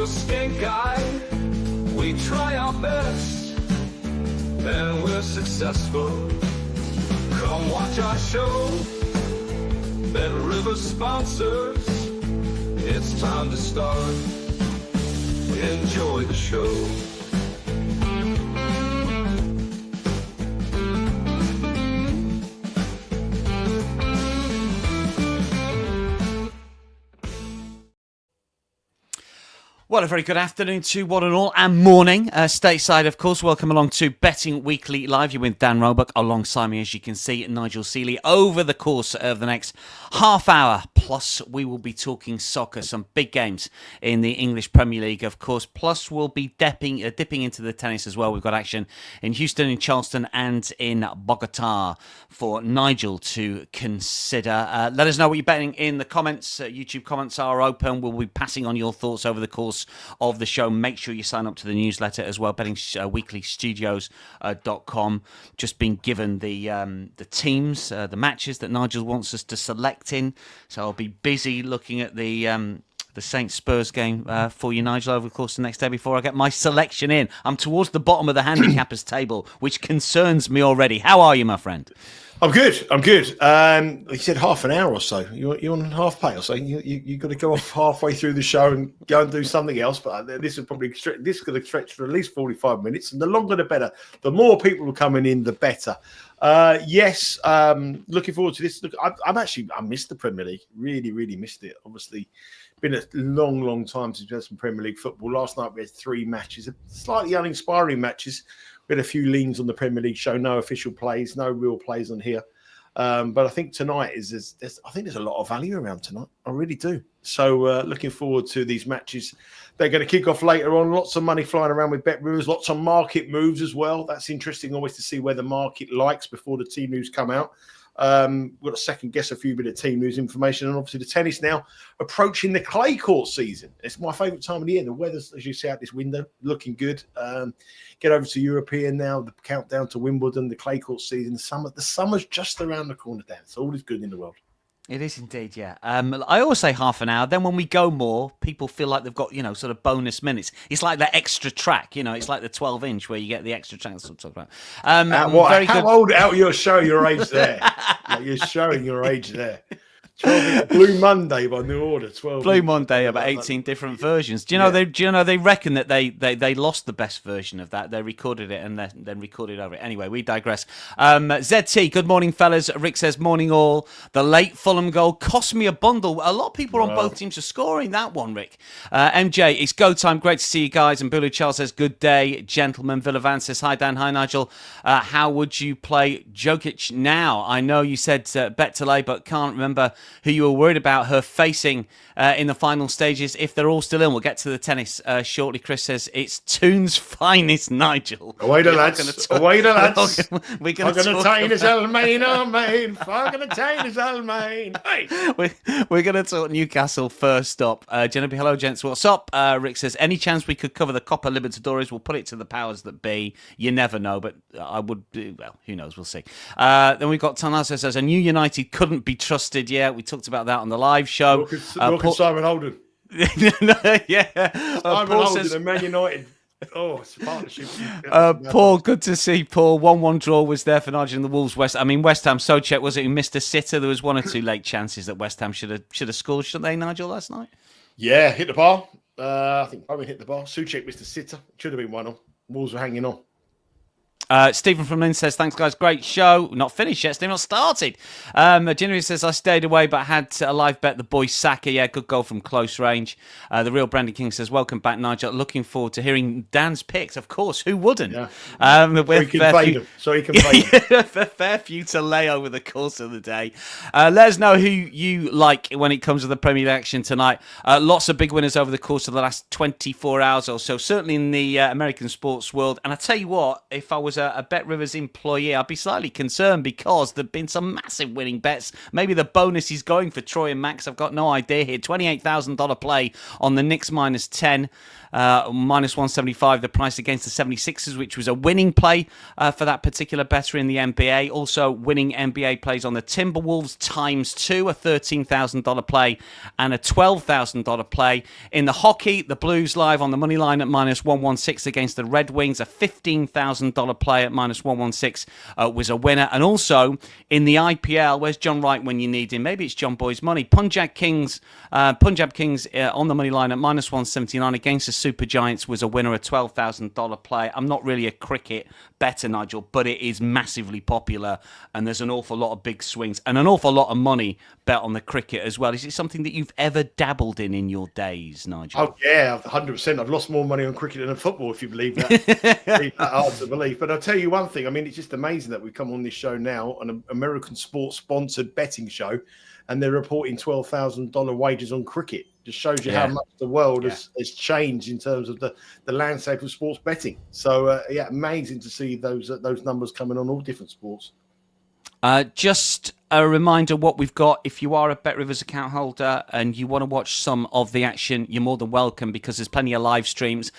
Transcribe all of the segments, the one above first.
stink eye. We try our best, and we're successful. Come watch our show. Bet River sponsors. It's time to start. Enjoy the show. Well, a very good afternoon to one and all, and morning. Stateside, of course, welcome along to Betting Weekly Live. You're with Dan Roebuck, alongside me, as you can see, Nigel Seeley. Over the course of the next half hour, plus we will be talking soccer, some big games in the English Premier League, of course. Plus we'll be dipping into the tennis as well. We've got action in Houston, in Charleston, and in Bogota for Nigel to consider. Let us know what you're betting in the comments. YouTube comments are open. We'll be passing on your thoughts over the course of the show. Make sure you sign up to the newsletter as well, bettingweeklystudios.com. Just been given the teams, the matches that Nigel wants us to select in, so I'll be busy looking at the Saints Spurs game for you, Nigel, over the course of the next day before I get my selection in. I'm towards the bottom of the handicappers table, which concerns me already. How are you, my friend? I'm good. He said half an hour or so. You're on half pay or so. You got to go off halfway through the show and go and do something else. But this is probably going to stretch for at least 45 minutes. And the longer the better. The more people are coming in, the better. Yes. Looking forward to this. Look, I missed the Premier League. Really missed it. Obviously, been a long time since we had some Premier League football. Last night we had 3 matches, slightly uninspiring matches. We had a few leans on the Premier League show, no official plays, no real plays on here. But I think tonight there's a lot of value around tonight. I really do. So looking forward to these matches. They're going to kick off later on. Lots of money flying around with bet rumors, lots of market moves as well. That's interesting always to see where the market likes before the team news come out. We've got to second guess a few bit of team news information, and obviously the tennis now approaching the clay court season. It's my favourite time of the year. The weather's, as you see out this window, looking good. Get over to European now. The countdown to Wimbledon, the clay court season. The summer's just around the corner, Dan. So all is good in the world. It is indeed, yeah. I always say half an hour. Then when we go more, people feel like they've got, sort of bonus minutes. It's like that extra track, it's like the 12-inch where you get the extra track. That's what I'm talking about. How old you're showing your age there? You're showing your age there. 12 Blue Monday by New Order. 12 Blue Monday, about 18 different versions. Do you know they reckon that they lost the best version of that. They recorded it and then recorded over it. Anyway, we digress. ZT, good morning, fellas. Rick says, morning all. The late Fulham goal cost me a bundle. A lot of people on both teams are scoring that one, Rick. MJ, it's go time. Great to see you guys. And Bulu Charles says, good day, gentlemen. Villavan says, hi, Dan. Hi, Nigel. How would you play Jokic now? I know you said bet delay, but can't remember who you were worried about her facing in the final stages. If they're all still in, we'll get to the tennis shortly. Chris says, it's Toon's finest, Nigel. Away the lads. Away the lads. We're going to Almain. We're going to talk Newcastle first up. Genevieve, hello, gents. What's up? Rick says, any chance we could cover the Coppa Libertadores? We'll put it to the powers that be. You never know, but I would, who knows? We'll see. Then we've got Tanasa says, a new United couldn't be trusted. Yeah, we talked about that on the live show. Look at Simon Holden. Yeah. Simon Holden says, and Man United. Oh, it's a partnership. Paul, good to see Paul. 1-1 draw was there for Nigel and the Wolves. West Ham, Souček, was it who missed a sitter? There was 1 or 2 late chances that West Ham should have scored, shouldn't they, Nigel, last night? Yeah, hit the bar. I think Bowen hit the bar. Souček missed a sitter. Should have been 1-0. Wolves were hanging on. Stephen from Lynn says, thanks, guys. Great show. Not finished yet. Still not started. Genevieve says, I stayed away, but had a live bet the boy Saka. Yeah, good goal from close range. The real Brandon King says, welcome back, Nigel. Looking forward to hearing Dan's picks. Of course, who wouldn't? Yeah. So he can fair few to lay over the course of the day. Let us know who you like when it comes to the Premier League action tonight. Lots of big winners over the course of the last 24 hours or so, certainly in the American sports world. And I tell you what, if I was was a Bet Rivers employee, I'd be slightly concerned because there've been some massive winning bets. Maybe the bonus is going for Troy and Max. I've got no idea here. $28,000 play on the Knicks -10. Minus 175 the price against the 76ers, which was a winning play for that particular better in the NBA. Also winning NBA plays on the Timberwolves ×2, a $13,000 play and a $12,000 play. In the hockey, the Blues live on the money line at -116 against the Red Wings, a $15,000 play at -116 was a winner. And also in the IPL, where's John Wright when you need him? Maybe it's John Boy's money. Punjab Kings on the money line at -179 against the Super Giants was a winner, a $12,000 play. I'm not really a cricket better, Nigel, but it is massively popular, and there's an awful lot of big swings and an awful lot of money bet on the cricket as well. Is it something that you've ever dabbled in your days, Nigel? Oh yeah, 100%. I've lost more money on cricket than on football, if you believe that. It's hard to believe. But I'll tell you one thing. I mean, it's just amazing that we come on this show now, an American sports-sponsored betting show, and they're reporting $12,000 wages on cricket. Just shows you how much the world has changed in terms of the landscape of sports betting. So, amazing to see those numbers coming on all different sports. Just a reminder what we've got. If you are a BetRivers account holder and you want to watch some of the action, you're more than welcome because there's plenty of live streams.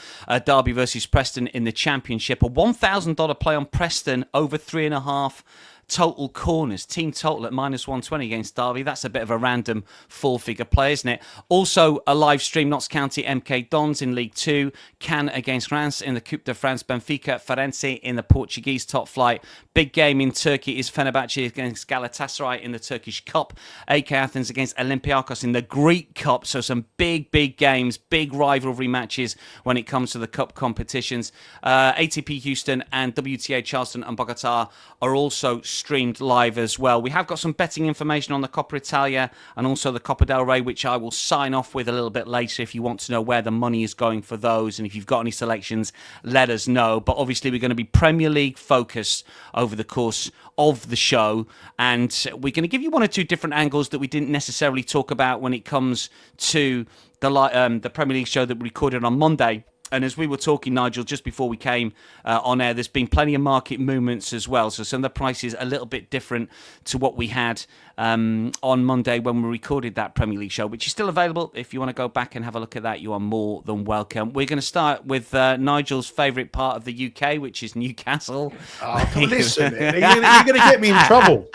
Derby versus Preston in the Championship. A $1,000 play on Preston over 3.5 total corners, team total at -120 against Derby. That's a bit of a random four-figure play, isn't it? Also, a live stream, Notts County MK Dons in League 2, Cannes against Reims in the Coupe de France, Benfica Ferencváros in the Portuguese top flight. Big game in Turkey is Fenerbahce against Galatasaray in the Turkish Cup, AK Athens against Olympiacos in the Greek Cup. So some big games, big rivalry matches when it comes to the Cup competitions. ATP Houston and WTA Charleston and Bogota are also streamed live as well. We have got some betting information on the Coppa Italia and also the Copa del Rey, which I will sign off with a little bit later if you want to know where the money is going for those. And if you've got any selections, let us know. But obviously, we're going to be Premier League focused over the course of the show. And we're going to give you one or two different angles that we didn't necessarily talk about when it comes to the Premier League show that we recorded on Monday. And as we were talking, Nigel, just before we came on air, there's been plenty of market movements as well. So some of the prices a little bit different to what we had on Monday when we recorded that Premier League show, which is still available. If you want to go back and have a look at that, you are more than welcome. We're going to start with Nigel's favourite part of the UK, which is Newcastle. Oh, listen, you're going to get me in trouble.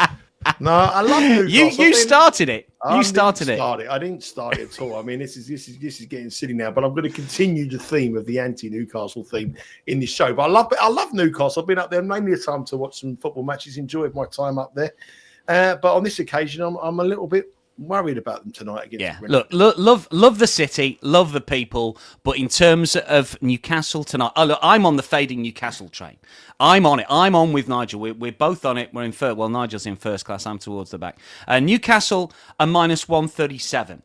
No, I love Newcastle. You started it. I didn't start it at all. I mean, this is getting silly now, but I'm going to continue the theme of the anti-Newcastle theme in this show. But I love Newcastle. I've been up there mainly a time to watch some football matches. Enjoyed my time up there, but on this occasion, I'm a little bit worried about them tonight against Brentford. Look, love the city, love the people, but in terms of Newcastle tonight, I'm on the fading Newcastle train. I'm on it. I'm on with Nigel. We're both on it. We're in first. Well, Nigel's in first class. I'm towards the back. Newcastle are -137.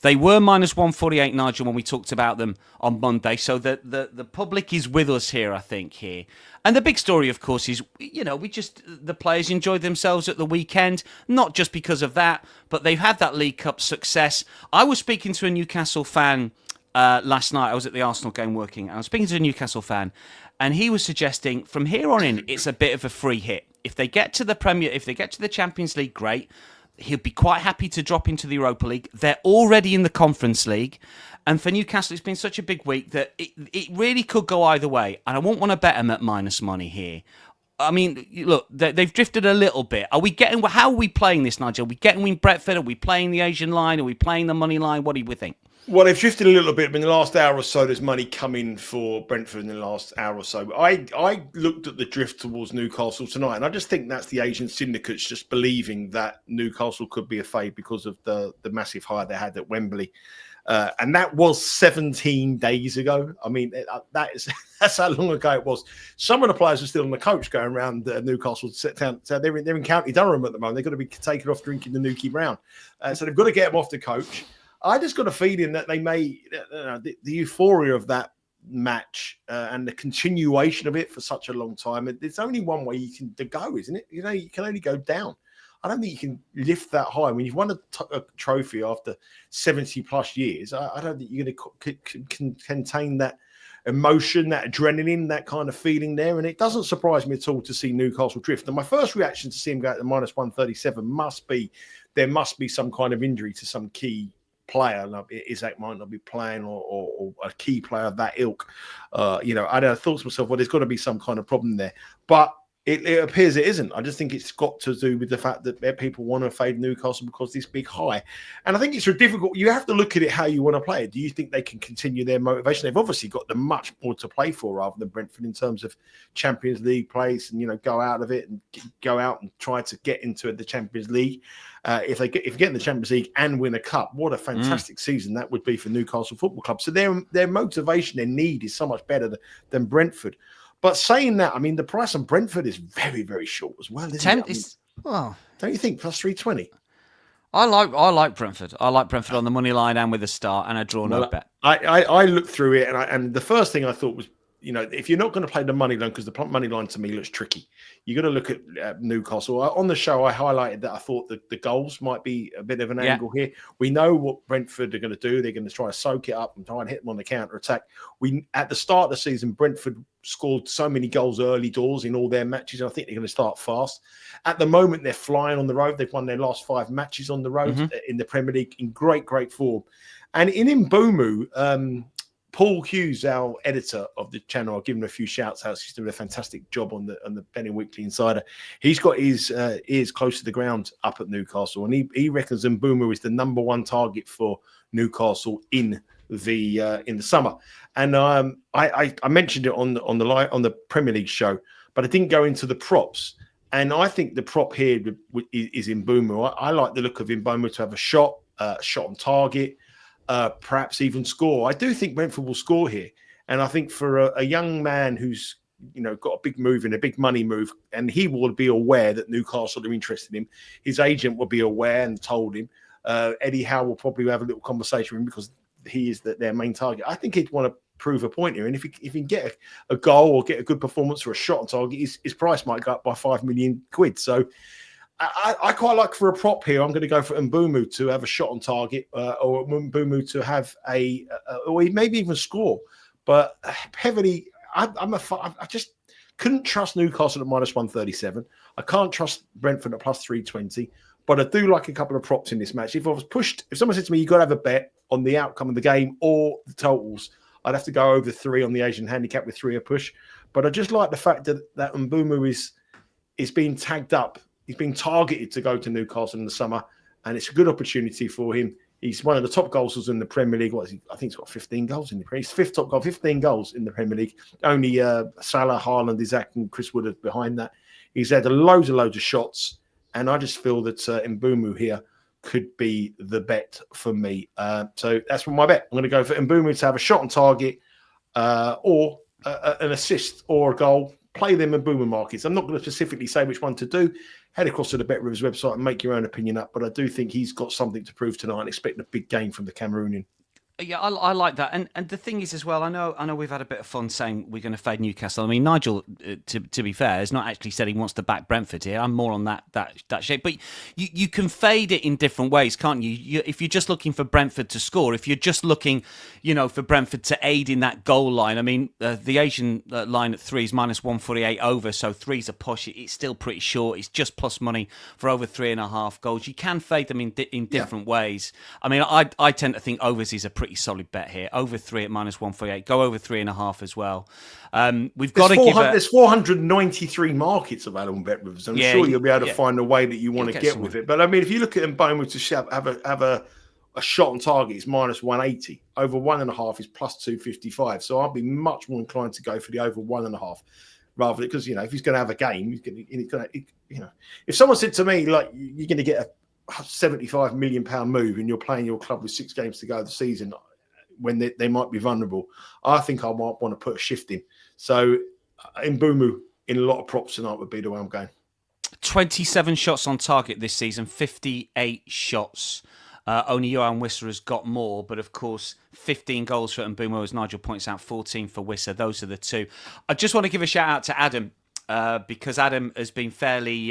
They were -148, Nigel, when we talked about them on Monday. So the public is with us here, I think, here. And the big story, of course, is, the players enjoyed themselves at the weekend, not just because of that, but they've had that League Cup success. I was speaking to a Newcastle fan last night. I was at the Arsenal game working. I was speaking to a Newcastle fan, and he was suggesting from here on in, it's a bit of a free hit. If they get to the Champions League, great. He'll be quite happy to drop into the Europa League. They're already in the Conference League. And for Newcastle, it's been such a big week that it really could go either way. And I won't want to bet them at minus money here. I mean, look, they've drifted a little bit. How are we playing this, Nigel? Are we getting with Brentford? Are we playing the Asian line? Are we playing the money line? What do we think? Well, they've drifted a little bit. I mean, the last hour or so, there's money coming for Brentford in the last hour or so. I looked at the drift towards Newcastle tonight, and I just think that's the Asian syndicates just believing that Newcastle could be a fade because of the massive high they had at Wembley. And that was 17 days ago. I mean, that's how long ago it was. Some of the players are still on the coach going around Newcastle. So they're in County Durham at the moment. They've got to be taken off drinking the Newquay Brown. So they've got to get them off the coach. I just got a feeling that they may, the euphoria of that match and the continuation of it for such a long time. There's only one way you can go, isn't it? You can only go down. I don't think you can lift that high. When you've won a trophy after 70 plus years, I don't think you're going to contain that emotion, that adrenaline, that kind of feeling there. And it doesn't surprise me at all to see Newcastle drift. And my first reaction to see him go at the -137 must be there must be some kind of injury to some key player. Like Isaac might not be playing, or a key player of that ilk. I thought to myself, well, there's got to be some kind of problem there. But it appears it isn't. I just think it's got to do with the fact that people want to fade Newcastle because this big high. And I think it's difficult. You have to look at it how you want to play it. Do you think they can continue their motivation? They've obviously got the much more to play for rather than Brentford in terms of Champions League place and, go out of it and go out and try to get into the Champions League. If you get in the Champions League and win a cup, what a fantastic season that would be for Newcastle Football Club. So their motivation, their need is so much better than Brentford. But saying that, I mean, the price on Brentford is very, very short as well, isn't it? Don't you think? Plus 320. I like Brentford. I like Brentford on the money line and with a start, and I draw no bet. I looked through it, and the first thing I thought was, if you're not going to play the money line, because the money line to me looks tricky, you got to look at Newcastle. On the show, I highlighted that I thought that the goals might be a bit of an angle here. We know what Brentford are going to do. They're going to try to soak it up and try and hit them on the counter attack. At the start of the season, Brentford scored so many goals early doors in all their matches. I think they're going to start fast. At the moment, they're flying on the road. They've won their last 5 matches on the road in the Premier League in great, great form. And in Mbumu, Paul Hughes, our editor of the channel, I'll give him a few shouts out. He's doing a fantastic job on the Penny Weekly Insider. He's got his ears close to the ground up at Newcastle, and he reckons Mbumu is the number 1 target for Newcastle in the summer. And I mentioned it on the Premier League show, but I didn't go into the props. And I think the prop here is Mbumu. I like the look of Mbumu to have a shot on target. Perhaps even score. I do think Brentford will score here, and I think for a young man who's got a big move and a big money move, and he will be aware that Newcastle are interested in him. His agent will be aware and told him. Eddie Howe will probably have a little conversation with him because he is their main target. I think he'd want to prove a point here, and if he can get a goal or get a good performance or a shot on target, his price might go up by £5 million. So. I quite like for a prop here. I'm going to go for Mbumu to have a shot on target, or Mbumu to have or maybe even score. But heavily, I just couldn't trust Newcastle at -137. I can't trust Brentford at plus 320. But I do like a couple of props in this match. If someone said to me, you've got to have a bet on the outcome of the game or the totals, I'd have to go over 3 on the Asian handicap with 3 a push. But I just like the fact that Mbumu is being tagged up. He's been targeted to go to Newcastle in the summer, and it's a good opportunity for him. He's one of the top goal scorers in the Premier League. I think he's got 15 goals in the Premier League. He's 5th top goal, 15 goals in the Premier League. Only Salah, Haaland, Isaac, and Chris Wood are behind that. He's had loads of shots, and I just feel that Mbumu here could be the bet for me. So that's my bet. I'm going to go for Mbumu to have a shot on target, or an assist or a goal. Play them Mbumu markets. I'm not going to specifically say which one to do. Head across to the Bet Rivers website and make your own opinion up. But I do think he's got something to prove tonight and expect a big game from the Cameroonian. Yeah, I like that, and the thing is as well. I know we've had a bit of fun saying we're going to fade Newcastle. I mean, Nigel, to be fair, has not actually said he wants to back Brentford here. I'm more on that shape, but you can fade it in different ways, can't you? If you're just looking for Brentford to score, if you're just looking, for Brentford to aid in that goal line. I mean, the Asian line at 3 is -148 over, so 3's a push. It's still pretty short. It's just plus money for over 3.5 goals. You can fade them in different ways. I mean, I tend to think overs is a pretty solid bet here. Over 3 at -148. Go over 3.5 as well. We've got to give there's 493 markets available on Bet Rivers. I'm sure you'll be able to find a way that you want to get with it. But I mean, if you look at Mbumu to have a shot on target, it's -180. Over 1.5 is plus 255. So I'd be much more inclined to go for the over 1.5 rather, because if he's going to have a game, he's going to if someone said to me like you're going to get a £75 million move and you're playing your club with 6 games to go the season when they might be vulnerable, I think I might want to put a shift in. So Mbumu in a lot of props tonight would be the way I'm going. 27 shots on target this season, 58 shots. Only Johan Wisser has got more, but of course 15 goals for Mbumu, as Nigel points out, 14 for Wisser. Those are the 2. I just want to give a shout out to Adam because Adam has been fairly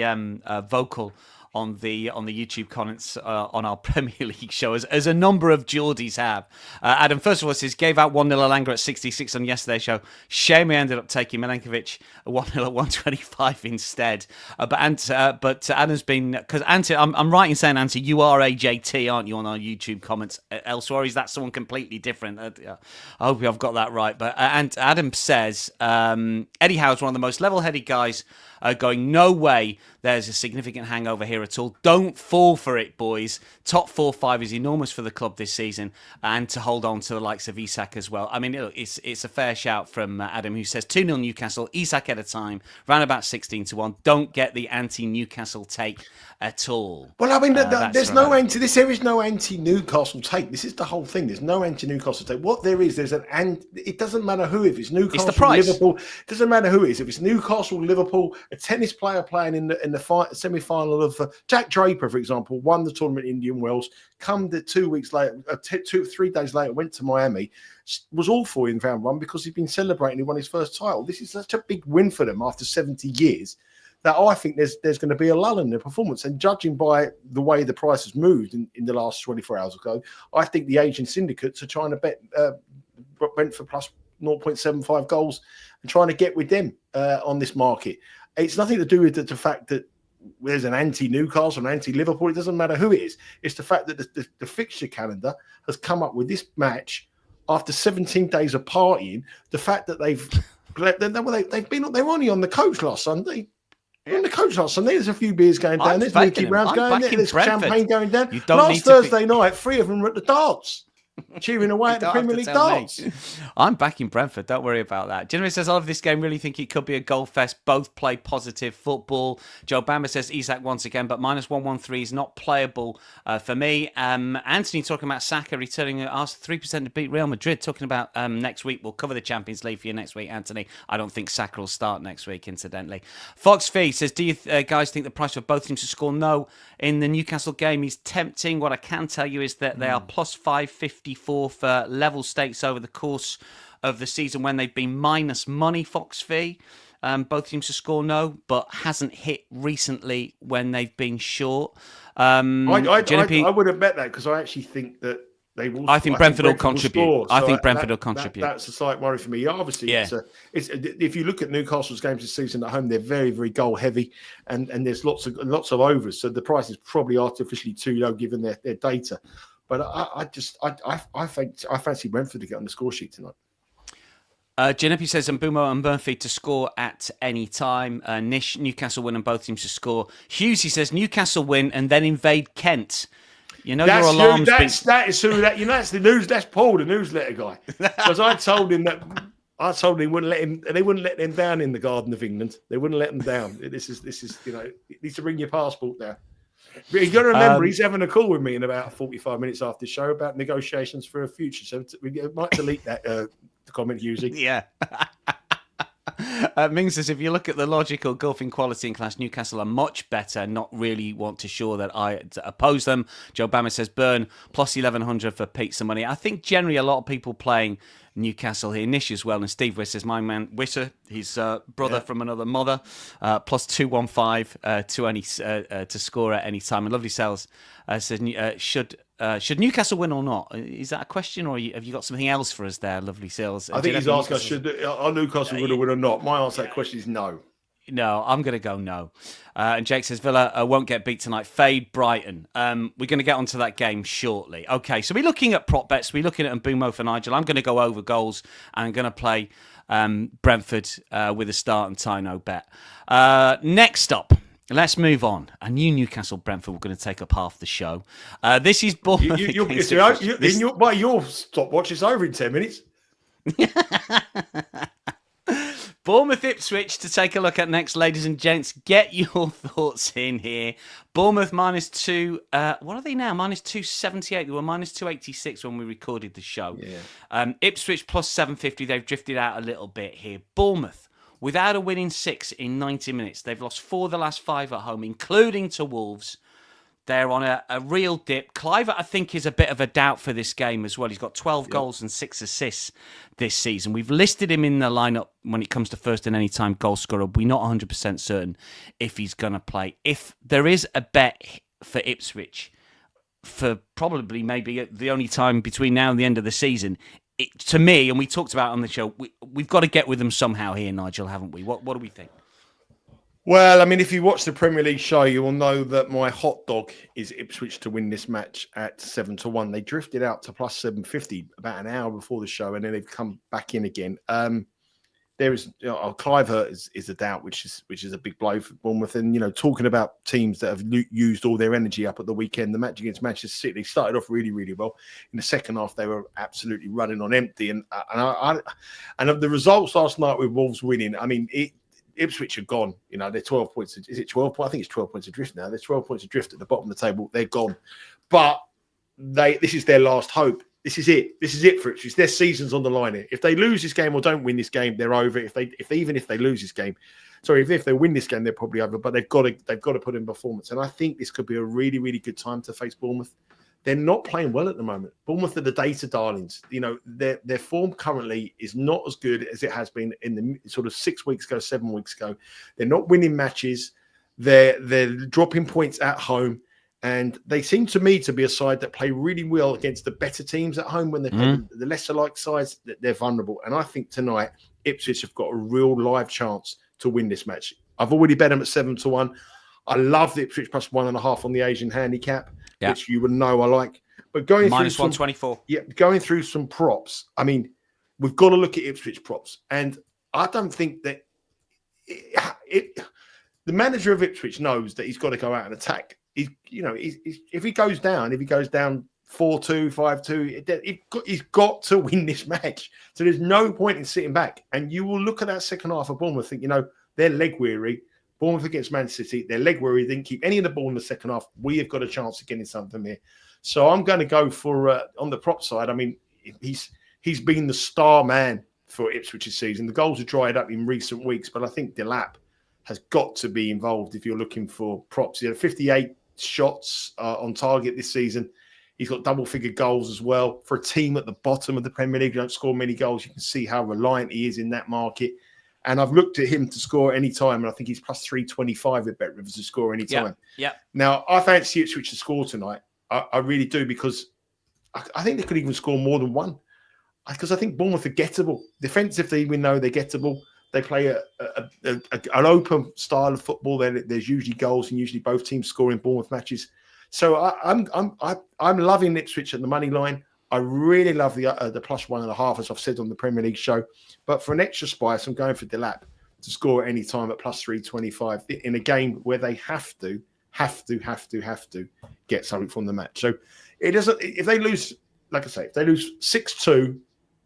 vocal on the YouTube comments on our Premier League show, as a number of Geordies have. Adam, first of all, says, gave out 1-0 Alanga at 66 on yesterday's show. Shame we ended up taking Milenkovic 1-0 at 125 instead. But Adam's been, because Ante, I'm right in saying, Ante, you are AJT, aren't you, on our YouTube comments elsewhere? Is that someone completely different? I hope I've got that right. But and Adam says Eddie Howe's one of the most level-headed guys, going, no way there's a significant hangover here at all. Don't fall for it, boys. Top 4-5 is enormous for the club this season, and to hold on to the likes of Isak as well. I mean, it's a fair shout from Adam, who says 2-0 Newcastle, Isak at a time, round about 16-1. Don't get the anti-Newcastle take at all. Well, I mean, there's no there is no anti-Newcastle take. This is the whole thing. There's no anti-Newcastle take. What there is, it doesn't matter who. If it's Newcastle, it's the price. Liverpool, it doesn't matter who it is. If it's Newcastle, Liverpool, a tennis player playing in the semi-final of Jack Draper, for example, won the tournament in Indian Wells. Come 2 weeks later, 3 days later, went to Miami. Was awful in round one because he'd been celebrating. He won his first title. This is such a big win for them after 70 years. That I think there's going to be a lull in their performance. And judging by the way the price has moved in the last 24 hours ago, I think the Asian syndicates are trying to bet Brentford plus 0.75 goals and trying to get with them on this market. It's nothing to do with the fact that there's an anti-Newcastle, an anti-Liverpool. It doesn't matter who it is. It's the fact that the fixture calendar has come up with this match after 17 days of partying. The fact that they're only on the coach last Sunday. On the coach last Sunday, there's a few beers going down. There's Mickey rounds going down. There's champagne going down. Last Thursday night, 3 of them were at the darts, cheering away at the Premier League darts. I'm back in Brentford. Don't worry about that. Jennifer says, I love this game. Really think it could be a goal fest. Both play positive football. Joe Bamber says, Isak once again, but minus 113 is not playable for me. Anthony talking about Saka returning, asked 3% to beat Real Madrid. Talking about next week. We'll cover the Champions League for you next week, Anthony. I don't think Saka will start next week, incidentally. Fox Fee says, do you guys think the price for both teams to score no in the Newcastle game is tempting? What I can tell you is that they are plus 550 for level stakes over the course of the season when they've been minus money, Fox Fee. Both teams to score no, but hasn't hit recently when they've been short. I would have bet that because I actually think that they will. I think Brentford will contribute. I think Brentford will contribute. That's a slight worry for me. Obviously, yeah. It's if you look at Newcastle's games this season at home, they're very, very goal heavy, and there's lots of overs. So the price is probably artificially too low given their data. But I fancy Brentford to get on the score sheet tonight. Ginepi says Mbumo and Murphy to score at any time. Nish, Newcastle win and both teams to score. Hughesy says Newcastle win and then invade Kent. You know your alarms. That's the news. That's Paul, the newsletter guy. Because I told him they wouldn't let him. They wouldn't let them down in the Garden of England. They wouldn't let them down. This is you need to bring your passport down. But you've got to remember, he's having a call with me in about 45 minutes after the show about negotiations for a future. So we might delete that comment, Hughesy. Yeah. Ming says, if you look at the logical golfing quality in class, Newcastle are much better. Not really want to show that I oppose them. Joe Bama says, Burn plus 1100 for pizza money. I think generally a lot of people playing Newcastle here. Nish as well. And Steve Wiss says, my man Witter, his brother from another mother, plus 215 to score at any time. And Lovely Sales says, should Newcastle win or not? Is that a question, or have you got something else for us there, Lovely Sales? I think he's asking us, are Newcastle going to win or not? My answer to that question is no. No, I'm going to go no. And Jake says Villa won't get beat tonight. Fade Brighton. We're going to get onto that game shortly. Okay, so we're looking at prop bets. We're looking at Mbumo for Nigel. I'm going to go over goals, and I'm going to play Brentford with a start and tie no bet. Next up, let's move on. I knew Newcastle Brentford were going to take up half the show. This is Bournemouth. Your stopwatch is over in 10 minutes. Bournemouth Ipswich to take a look at next, ladies and gents. Get your thoughts in here. Bournemouth minus 2. What are they now? Minus 278. They were minus 286 when we recorded the show. Yeah. Ipswich plus 750. They've drifted out a little bit here. Bournemouth without a win in 6 in 90 minutes. They've lost 4 of the last 5 at home, including to Wolves. They're on a real dip. Cliver, I think, is a bit of a doubt for this game as well. He's got 12 goals and 6 assists this season. We've listed him in the lineup when it comes to first and any-time goal scorer. We're not 100% certain if he's going to play. If there is a bet for Ipswich for probably maybe the only time between now and the end of the season, to me, and we talked about it on the show, we've got to get with them somehow here, Nigel, haven't we? What do we think? Well, I mean, if you watch the Premier League show, you will know that my hot dog is Ipswich to win this match at 7-1. They drifted out to plus 750 about an hour before the show, and then they've come back in again. There is Cliver is a doubt, which is a big blow for Bournemouth. And talking about teams that have used all their energy up at the weekend, the match against Manchester City, they started off really, really well. In the second half, they were absolutely running on empty. And of the results last night with Wolves winning, I mean, Ipswich are gone. They're 12 points. Is it 12 points? I think it's 12 points adrift now. There's 12 points adrift at the bottom of the table. They're gone. But this is their last hope. This is it. This is it for Ipswich. Their season's on the line here. If they lose this game or don't win this game, they're over. If they lose this game, if they win this game, they're probably over. But they've got to put in performance. And I think this could be a really, really good time to face Bournemouth. They're not playing well at the moment. Bournemouth are the data darlings. Their form currently is not as good as it has been in the sort of 6 weeks ago, 7 weeks ago. They're not winning matches. They're dropping points at home. And they seem to me to be a side that play really well against the better teams at home. When they play the lesser-like sides, they're vulnerable. And I think tonight, Ipswich have got a real live chance to win this match. I've already bet them at 7-1. I love the Ipswich plus 1.5 on the Asian handicap, which you would know I like. But going minus through 124. Going through some props. I mean, we've got to look at Ipswich props. And I don't think that the manager of Ipswich knows that he's got to go out and attack. If he goes down 4-2, 5-2, he's got to win this match. So there's no point in sitting back. And you will look at that second half of Bournemouth and think, they're leg weary. Bournemouth against Man City, they're leg weary. They didn't keep any of the ball in the second half. We have got a chance of getting something here. So I'm going to go for, on the prop side, I mean, he's been the star man for Ipswich's season. The goals have dried up in recent weeks, but I think Delap has got to be involved if you're looking for props. He had 58 shots on target this season. He's got double-figure goals as well. For a team at the bottom of the Premier League, who don't score many goals, you can see how reliant he is in that market. And I've looked at him to score any time, and I think he's plus 325 with Bet Rivers to score any time. Yeah. Now, I fancy Ipswich to score tonight. I really do, because I think they could even score more than one. Because I think Bournemouth are gettable. Defensively, we know they're gettable. They play an open style of football. There's usually goals, and usually both teams score in Bournemouth matches. So I'm loving Ipswich at the money line. I really love the plus 1.5, as I've said on the Premier League show. But for an extra spice, I'm going for Delap to score at any time at plus 325 in a game where they have to get something from the match. So it doesn't. If they lose, like I say, if they lose 6-2.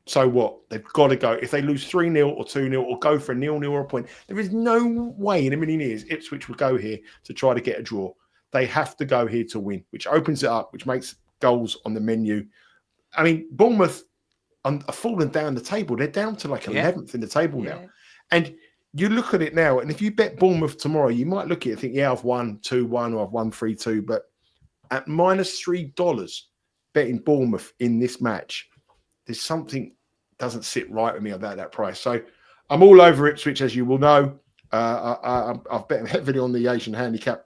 So what? They've got to go. If they lose 3-0 or 2-0 or go for a 0-0 or a point, there is no way in a million years Ipswich will go here to try to get a draw. They have to go here to win, which opens it up, which makes goals on the menu. I mean, Bournemouth are falling down the table. They're down to like 11th in the table now. And you look at it now, and if you bet Bournemouth tomorrow, you might look at it and think, I've won 2-1 or I've won 3-2. But at minus $3 betting Bournemouth in this match, there's something doesn't sit right with me about that price. So I'm all over Ipswich, as you will know. I've bet heavily on the Asian handicap.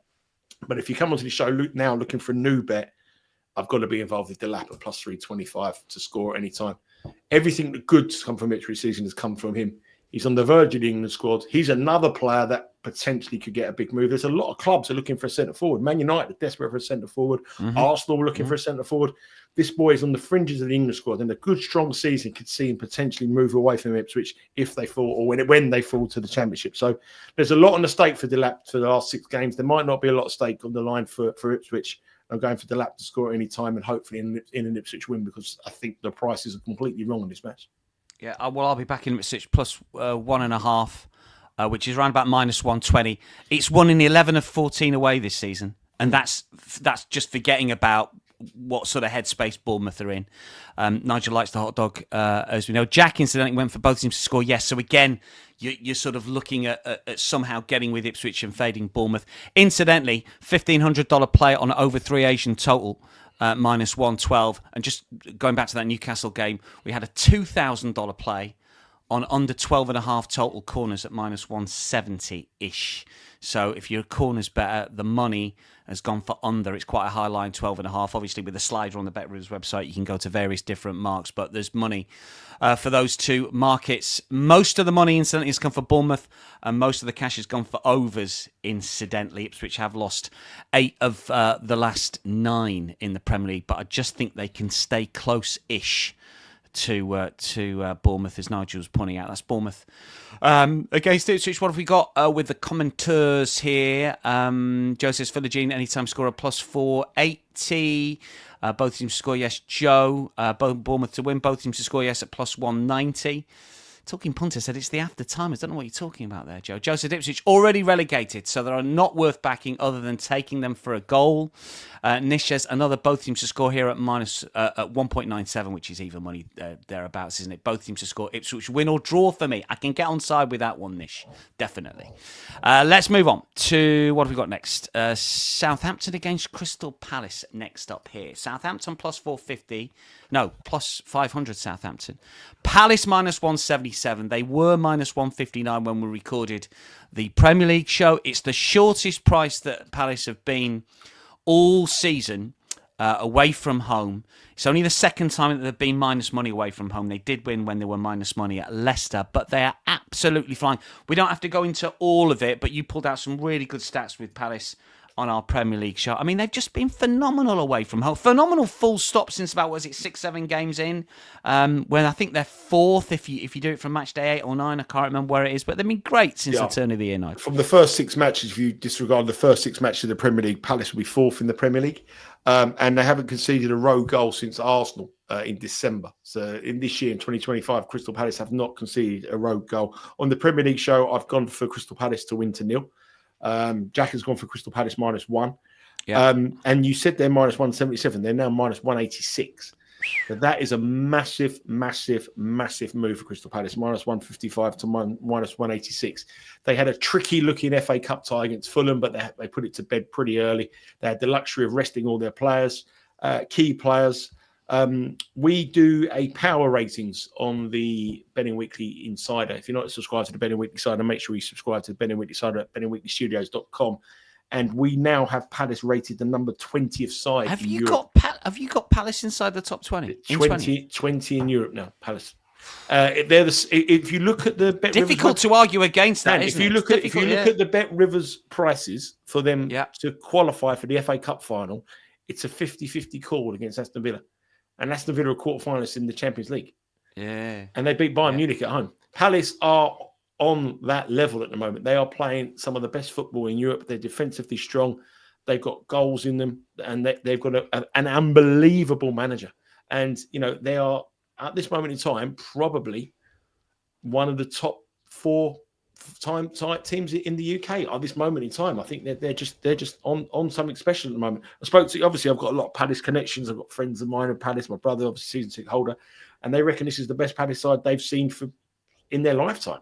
But if you come onto the show now looking for a new bet, I've got to be involved with Delap at plus 325 to score at any time. Everything that good's come from Ipswich season has come from him. He's on the verge of the England squad. He's another player that potentially could get a big move. There's a lot of clubs are looking for a centre forward. Man United are desperate for a centre forward. Arsenal are looking for a centre forward. This boy is on the fringes of the England squad, and a good, strong season could see him potentially move away from Ipswich if they fall, or when they fall to the Championship. So there's a lot on the stake for Delap for the last 6 games. There might not be a lot of stake on the line for Ipswich. I'm going for Delap to score at any time, and hopefully in an Ipswich win, because I think the prices are completely wrong in this match. Yeah, well, I'll be back in Ipswich plus 1.5, which is around about minus 120. It's won in 11 of 14 away this season, and that's just forgetting about what sort of headspace Bournemouth are in. Nigel likes the hot dog, as we know. Jack, incidentally, went for both teams to score, yes. So again, you're sort of looking at somehow getting with Ipswich and fading Bournemouth. Incidentally, $1,500 play on over 3 Asian total, minus 112. And just going back to that Newcastle game, we had a $2,000 play on under 12.5 total corners at minus 170-ish. So if your corner's better, the money has gone for under. It's quite a high line, 12.5. Obviously, with the slider on the BetRivers website, you can go to various different marks, but there's money for those two markets. Most of the money, incidentally, has come for Bournemouth, and most of the cash has gone for overs, incidentally. Ipswich have lost 8 of the last 9 in the Premier League, but I just think they can stay close-ish to Bournemouth, as Nigel was pointing out. That's Bournemouth against Ipswich. What have we got with the commenters here? Joe says Philogene, anytime scorer, plus 480. Both teams to score, yes. Joe, Bournemouth to win. Both teams to score, yes, at plus 190. Talking Punter said it's the after timers. Don't know what you're talking about there, Joe. Joe said Ipswich already relegated, so they are not worth backing other than taking them for a goal. Nish says another both teams to score here at minus at 1.97, which is even money thereabouts, isn't it? Both teams to score. Ipswich win or draw for me. I can get on side with that one, Nish. Definitely. Let's move on to what have we got next? Southampton against Crystal Palace next up here. Southampton plus 450. No, plus 500 Southampton. Palace minus 177. They were minus 159 when we recorded the Premier League show. It's the shortest price that Palace have been all season away from home. It's only the second time that they've been minus money away from home. They did win when they were minus money at Leicester, but they are absolutely flying. We don't have to go into all of it, but you pulled out some really good stats with Palace on our Premier League show. I mean, they've just been phenomenal away from home. Phenomenal full stop since about, 6-7 games in? When I think they're fourth if you do it from match day 8 or 9. I can't remember where it is, but they've been great since the turn of the year, Nigel. From the first 6 matches, if you disregard the first 6 matches of the Premier League, Palace will be fourth in the Premier League. And they haven't conceded a row goal since Arsenal in December. So in this year, in 2025, Crystal Palace have not conceded a row goal. On the Premier League show, I've gone for Crystal Palace to win 2-0. Jack has gone for Crystal Palace minus 1. Yeah. And you said they're minus 177. They're now minus 186. So that is a massive, massive, massive move for Crystal Palace. Minus 155 to minus 186. They had a tricky looking FA Cup tie against Fulham, but they put it to bed pretty early. They had the luxury of resting all their players, key players. We do a power ratings on the Betting Weekly Insider. If you're not subscribed to the Betting Weekly Insider, make sure you subscribe to the Betting Weekly Insider at bettingweeklystudios.com. And we now have Palace rated the number 20th side. Have you got Palace inside the top 20? 20 in Europe now, Palace. If you look at the Bet difficult Rivers, to argue against that. If you look at the Bet Rivers prices for them to qualify for the FA Cup final, it's a 50-50 call against Aston Villa. And Aston Villa are quarterfinalists in the Champions League. Yeah. And they beat Bayern Munich at home. Palace are on that level at the moment. They are playing some of the best football in Europe. They're defensively strong. They've got goals in them. And they've got an unbelievable manager. And, they are, at this moment in time, probably one of the top 4 teams in the UK at this moment in time. I think they're just on something special at the moment. Obviously I've got a lot of Palace connections. I've got friends of mine of Palace, my brother, obviously season ticket holder, and they reckon this is the best Palace side they've seen in their lifetime.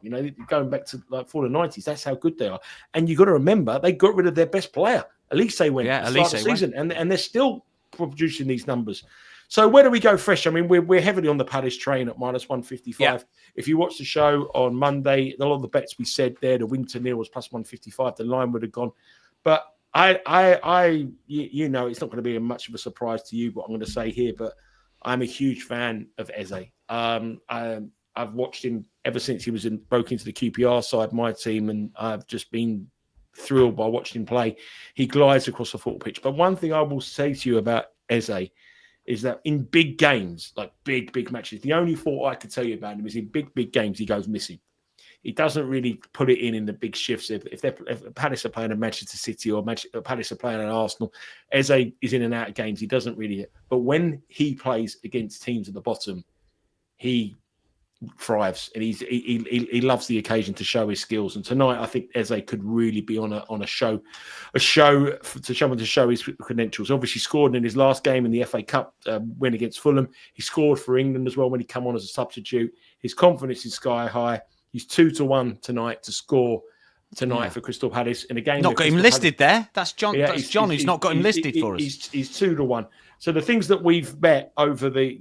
Going back to like for the 90s, that's how good they are. And you've got to remember they got rid of their best player. Elise went at the start of the season, and they're still producing these numbers. So where do we go fresh? I mean, we're heavily on the Palace train at minus 155. Yeah. If you watch the show on Monday, a lot of the bets we said there, the win to nil was plus 155. The line would have gone. But it's not going to be much of a surprise to you what I'm going to say here, but I'm a huge fan of Eze. I've watched him ever since he broke into the QPR side, my team, and I've just been thrilled by watching him play. He glides across the football pitch. But one thing I will say to you about Eze is that in big games, like big matches, the only fault I could tell you about him is in big games, he goes missing. He doesn't really put it in the big shifts. If Palace are playing a Manchester City or Palace are playing an Arsenal, Eze is in and out of games. He doesn't really. But when he plays against teams at the bottom, he thrives, and he loves the occasion to show his skills. And tonight, I think Eze could really be on a show to show his credentials. Obviously, scored in his last game in the FA Cup win against Fulham. He scored for England as well when he came on as a substitute. His confidence is sky high. He's 2-1 tonight to score tonight for Crystal Palace in a game. Not got him listed there. That's John. Yeah, that's John who's not got him listed for us. He's 2-1. So the things that we've bet over the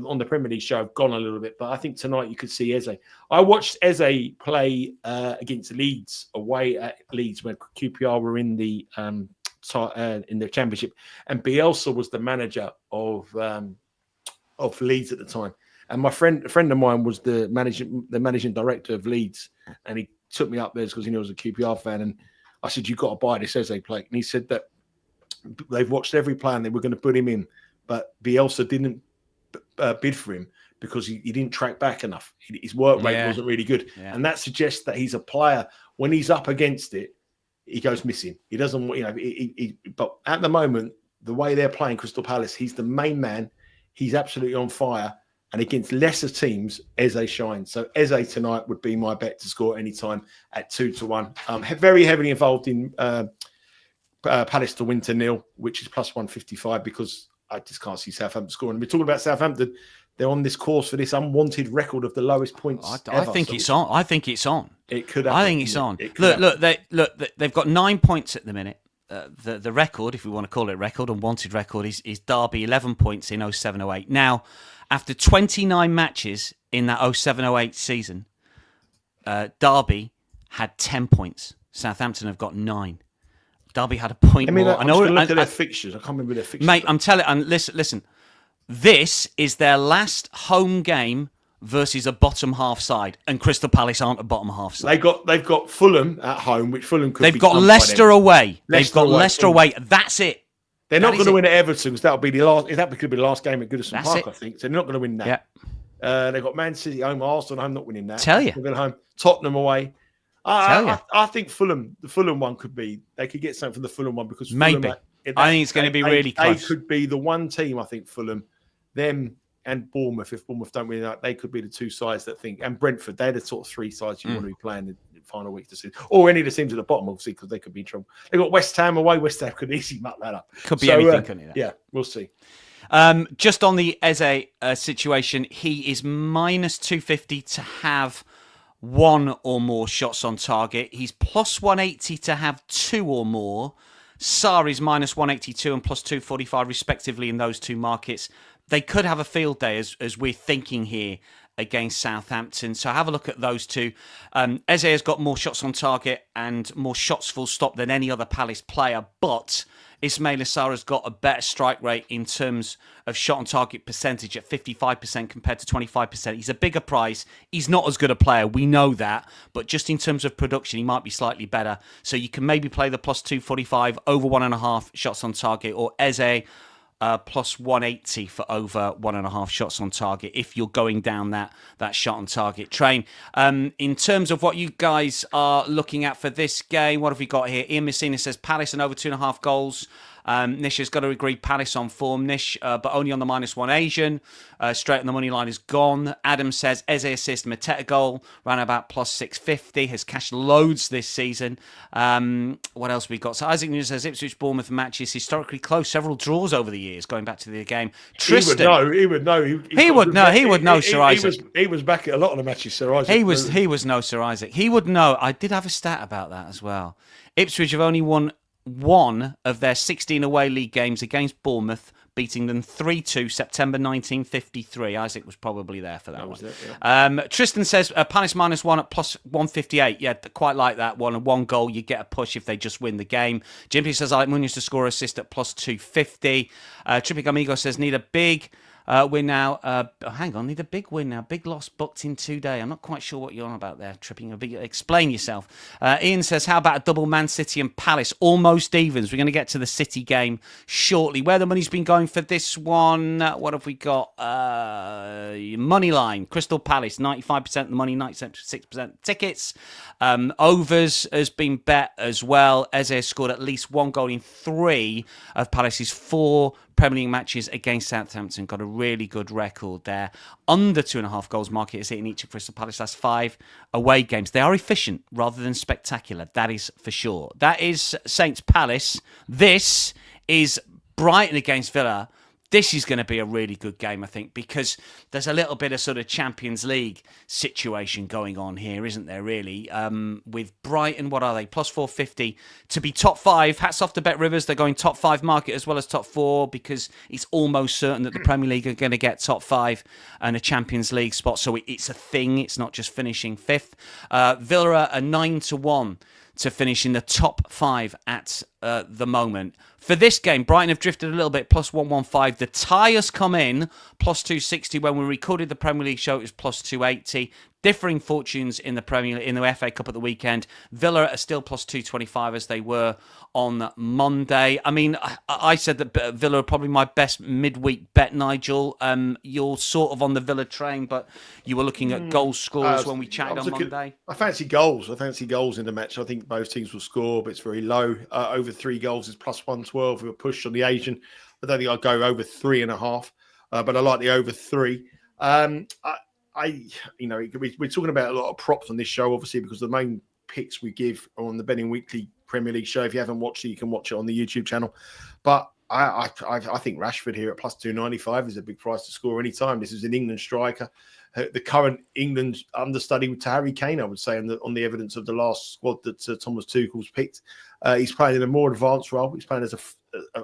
on the Premier League show have gone a little bit, but I think tonight you could see Eze. I watched Eze play against Leeds away at Leeds when QPR were in the Championship, and Bielsa was the manager of Leeds at the time. And a friend of mine was the managing director of Leeds, and he took me up there because he knew I was a QPR fan. And I said, "You've got to buy this Eze play." And he said that they've watched every plan. They were going to put him in, but Bielsa didn't bid for him because he didn't track back enough. His work rate wasn't really good. Yeah. And that suggests that he's a player, when he's up against it, he goes missing. He doesn't, but at the moment, the way they're playing Crystal Palace, he's the main man. He's absolutely on fire. And against lesser teams, Eze shines. So Eze tonight would be my bet to score any time at 2-1. Very heavily involved in Palace to win to 0, which is plus 155, because I just can't see Southampton scoring. We're talking about Southampton. They're on this course for this unwanted record of the lowest points. I think it's on. I think it's on. It could happen. I think it's on. They've got 9 points at the minute. The record, if we want to call it record, unwanted record, is Derby, 11 points in 07-08. Now, after 29 matches in that 07-08 season, Derby had 10 points. Southampton have got 9. Derby had a point more. I know. Look at their fixtures. I can't remember their fixtures. Mate, I'm telling you, and listen. This is their last home game versus a bottom half side, and Crystal Palace aren't a bottom half side. They've got Fulham at home, which Fulham could. They've got Leicester away. They've got Leicester away. That's it. They're not going to win at Everton, because that'll be the last. That could be the last game at Goodison Park, I think. So they're not going to win that. Yeah. They've got Man City home, Arsenal home, not winning that. Tell you. They're going home. Tottenham away. I think the Fulham one could be. They could get something from the Fulham one, because maybe. I think it's going to be really close. They could be the one team. I think Fulham, them, and Bournemouth. If Bournemouth don't win that, they could be the two sides that think. And Brentford, they're the sort of three sides you want to be playing in the final week to see, or any of the teams at the bottom, obviously, because they could be in trouble. They got West Ham away. West Ham could easily muck that up. Could be anything, couldn't it? Yeah, we'll see. Just on the Eze situation, he is minus 250 to have one or more shots on target. He's plus 180 to have two or more. Sarr is minus 182 and plus 245 respectively in those two markets. They could have a field day as we're thinking here against Southampton. So have a look at those two. Eze has got more shots on target and more shots full stop than any other Palace player, but Ismaila Sarr has got a better strike rate in terms of shot on target percentage at 55% compared to 25%. He's a bigger price. He's not as good a player. We know that. But just in terms of production, he might be slightly better. So you can maybe play the plus 245 over 1.5 shots on target, or Eze plus 180 for over 1.5 shots on target if you're going down that shot on target train. In terms of what you guys are looking at for this game, what have we got here? Ian Messina says Palace and over 2.5 goals. Nish has got to agree Palace on form. Nish, but only on the -1 Asian. Straight on the money line is gone. Adam says Eze assist, Mateta goal, round about plus 650. Has cashed loads this season. What else we got? So Isaac News says Ipswich Bournemouth matches historically close. Several draws over the years, going back to the game. Tristan, he would know. He would know. Sir Isaac. He was back at a lot of the matches. Sir Isaac. He was no Sir Isaac. He would know. I did have a stat about that as well. Ipswich have only won one of their 16 away league games against Bournemouth, beating them 3-2 September 1953. Isaac was probably there for that one. It, yeah. Tristan says Palace -1 at plus 158. Yeah, quite like that one. And one goal, you get a push if they just win the game. Jimpy says I like Munoz to score assist at plus 250. Tripic Amigo says need a big win now. Hang on, need a big win now. Big loss booked in 2 days. I'm not quite sure what you're on about there, Tripping. Explain yourself. Ian says, how about a double Man City and Palace? Almost evens. We're going to get to the City game shortly. Where the money's been going for this one, what have we got? Money line. Crystal Palace, 95% of the money, 96% tickets. Overs has been bet as well. Eze scored at least one goal in 3 of Palace's 4 Premier League matches against Southampton. Got to really good record there. Under 2.5 goals market is hitting each of Crystal Palace last 5 away games. They are efficient rather than spectacular. That is for sure. That is Saints Palace. This is Brighton against Villa. This is going to be a really good game, I think, because there's a little bit of sort of Champions League situation going on here, isn't there, really? With Brighton, what are they? Plus 450 to be top 5. Hats off to Bet Rivers. They're going top 5 market as well as top 4 because it's almost certain that the Premier League are going to get top 5 and a Champions League spot. So it's a thing. It's not just finishing 5th. Villa are 9-1 to finish in the top 5 at the moment. For this game, Brighton have drifted a little bit, plus 115. The tie has come in, plus 260. When we recorded the Premier League show, it was plus 280. Differing fortunes in the FA Cup at the weekend. Villa are still plus 225 as they were on Monday. I mean, I said that Villa are probably my best midweek bet, Nigel. You're sort of on the Villa train, but you were looking at goal scores when we chatted on Monday. I fancy goals. I fancy goals in the match. I think both teams will score, but it's very low. Over 3 goals is plus 112 with a push on the Asian. I don't think I'll go over 3.5, but I like the over 3. We're talking about a lot of props on this show, obviously, because the main picks we give are on the Betting Weekly Premier League show. If you haven't watched it, you can watch it on the YouTube channel. But I think Rashford here at plus 295 is a big price to score any time. This is an England striker, the current England understudy to Harry Kane, I would say, on the evidence of the last squad that Thomas Tuchel's picked. He's playing in a more advanced role. He's playing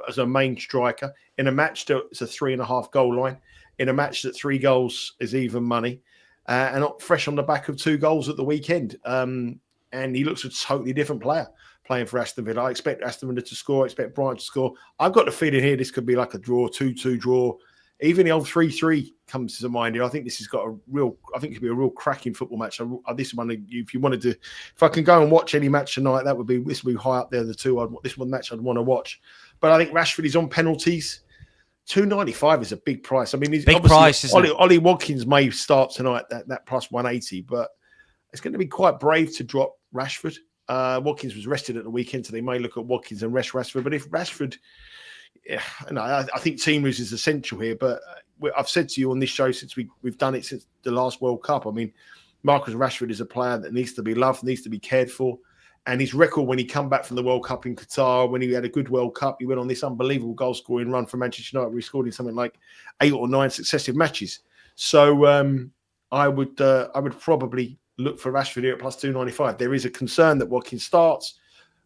as a main striker in a match that's a 3.5 goal line. In a match that 3 goals is even money, and not fresh on the back of 2 goals at the weekend. And he looks a totally different player playing for Aston Villa. I expect Aston Villa to score. I expect Brighton to score. I've got the feeling here this could be like a draw, 2-2 draw. Even the old 3-3 comes to mind here. I think this has got it could be a real cracking football match. This one, if you wanted to, if I can go and watch any match tonight, this would be high up there. This one match I'd want to watch. But I think Rashford is on penalties. 295 is a big price. I mean, big price, isn't it? Ollie Watkins may start tonight that plus 180, but it's going to be quite brave to drop Rashford. Watkins was rested at the weekend, so they may look at Watkins and rest Rashford. But if Rashford, I think team moves is essential here. But I've said to you on this show since we've done it since the last World Cup. I mean, Marcus Rashford is a player that needs to be loved, needs to be cared for. And his record when he come back from the World Cup in Qatar, when he had a good World Cup, he went on this unbelievable goal-scoring run for Manchester United where he scored in something like 8 or 9 successive matches. So I would probably look for Rashford here at plus 295. There is a concern that Watkins starts,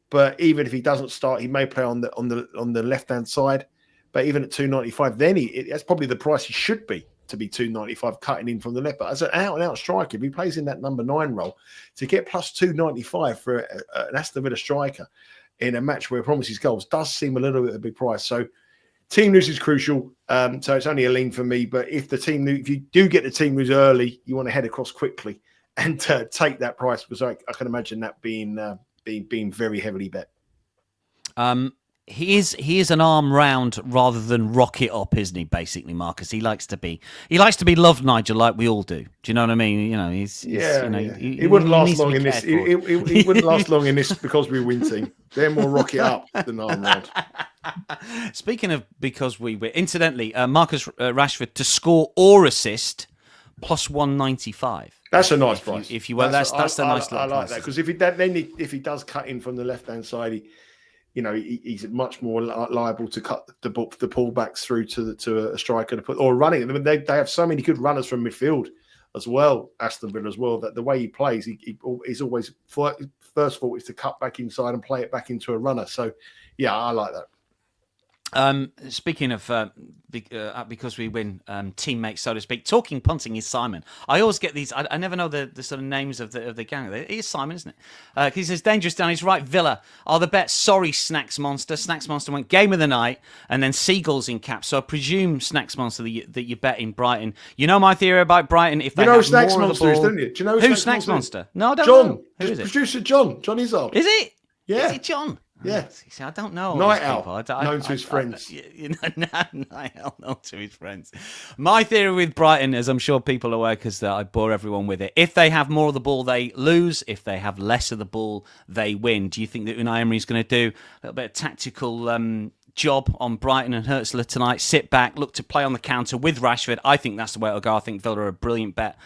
but even if he doesn't start, he may play on the left-hand side. But even at 295, then that's probably the price he should be, to be 295 cutting in from the left. But as an out-and-out striker, if he plays in that number 9 role, to get plus 295 for an Aston Villa striker in a match where he promises goals does seem a little bit of a big price. So team news is crucial. So it's only a lean for me. But if you do get the team news early, you want to head across quickly and take that price, because I can imagine that being very heavily bet. He is an arm round rather than rocket up, isn't he? Basically, Marcus. He likes to be loved, Nigel, like we all do. Do you know what I mean? You know, he wouldn't last long in this. He wouldn't last long in this because we're win team. They're more rocket up than arm round. Speaking of because we were, incidentally, Marcus Rashford to score or assist plus 195. That's a nice price. If you will, that's a nice. I like that because if he does cut in from the left hand side, he's much more liable to cut the pullbacks through to a striker to put or running. I mean, they have so many good runners from midfield as well, Aston Villa as well. That the way he plays, he's always first thought is to cut back inside and play it back into a runner. So, yeah, I like that. Speaking of because we win, teammates, so to speak. Talking punting is Simon. I always get these. I never know the sort of names of the gang. It is Simon, isn't it? He says dangerous down. He's right. Villa are the bet. Sorry, Snacks Monster. Snacks Monster went game of the night, and then Seagulls in caps. So I presume Snacks Monster that you bet in Brighton. You know my theory about Brighton. If they know have Snacks more Monster of the ball, is, don't you? Do you know who Snacks Monster? No, I don't John. know. Who is it? Producer John Izzard. Is it? Yeah. Is it John? Yeah. See, I don't know. Night Owl, known to his friends. Night Owl, known to his friends. My theory with Brighton, as I'm sure people are aware, because I bore everyone with it, if they have more of the ball, they lose. If they have less of the ball, they win. Do you think that Unai Emery is going to do a little bit of tactical job on Brighton and Hertzler tonight. Sit back, look to play on the counter with Rashford. I think that's the way it'll go. I think Villa are a brilliant bet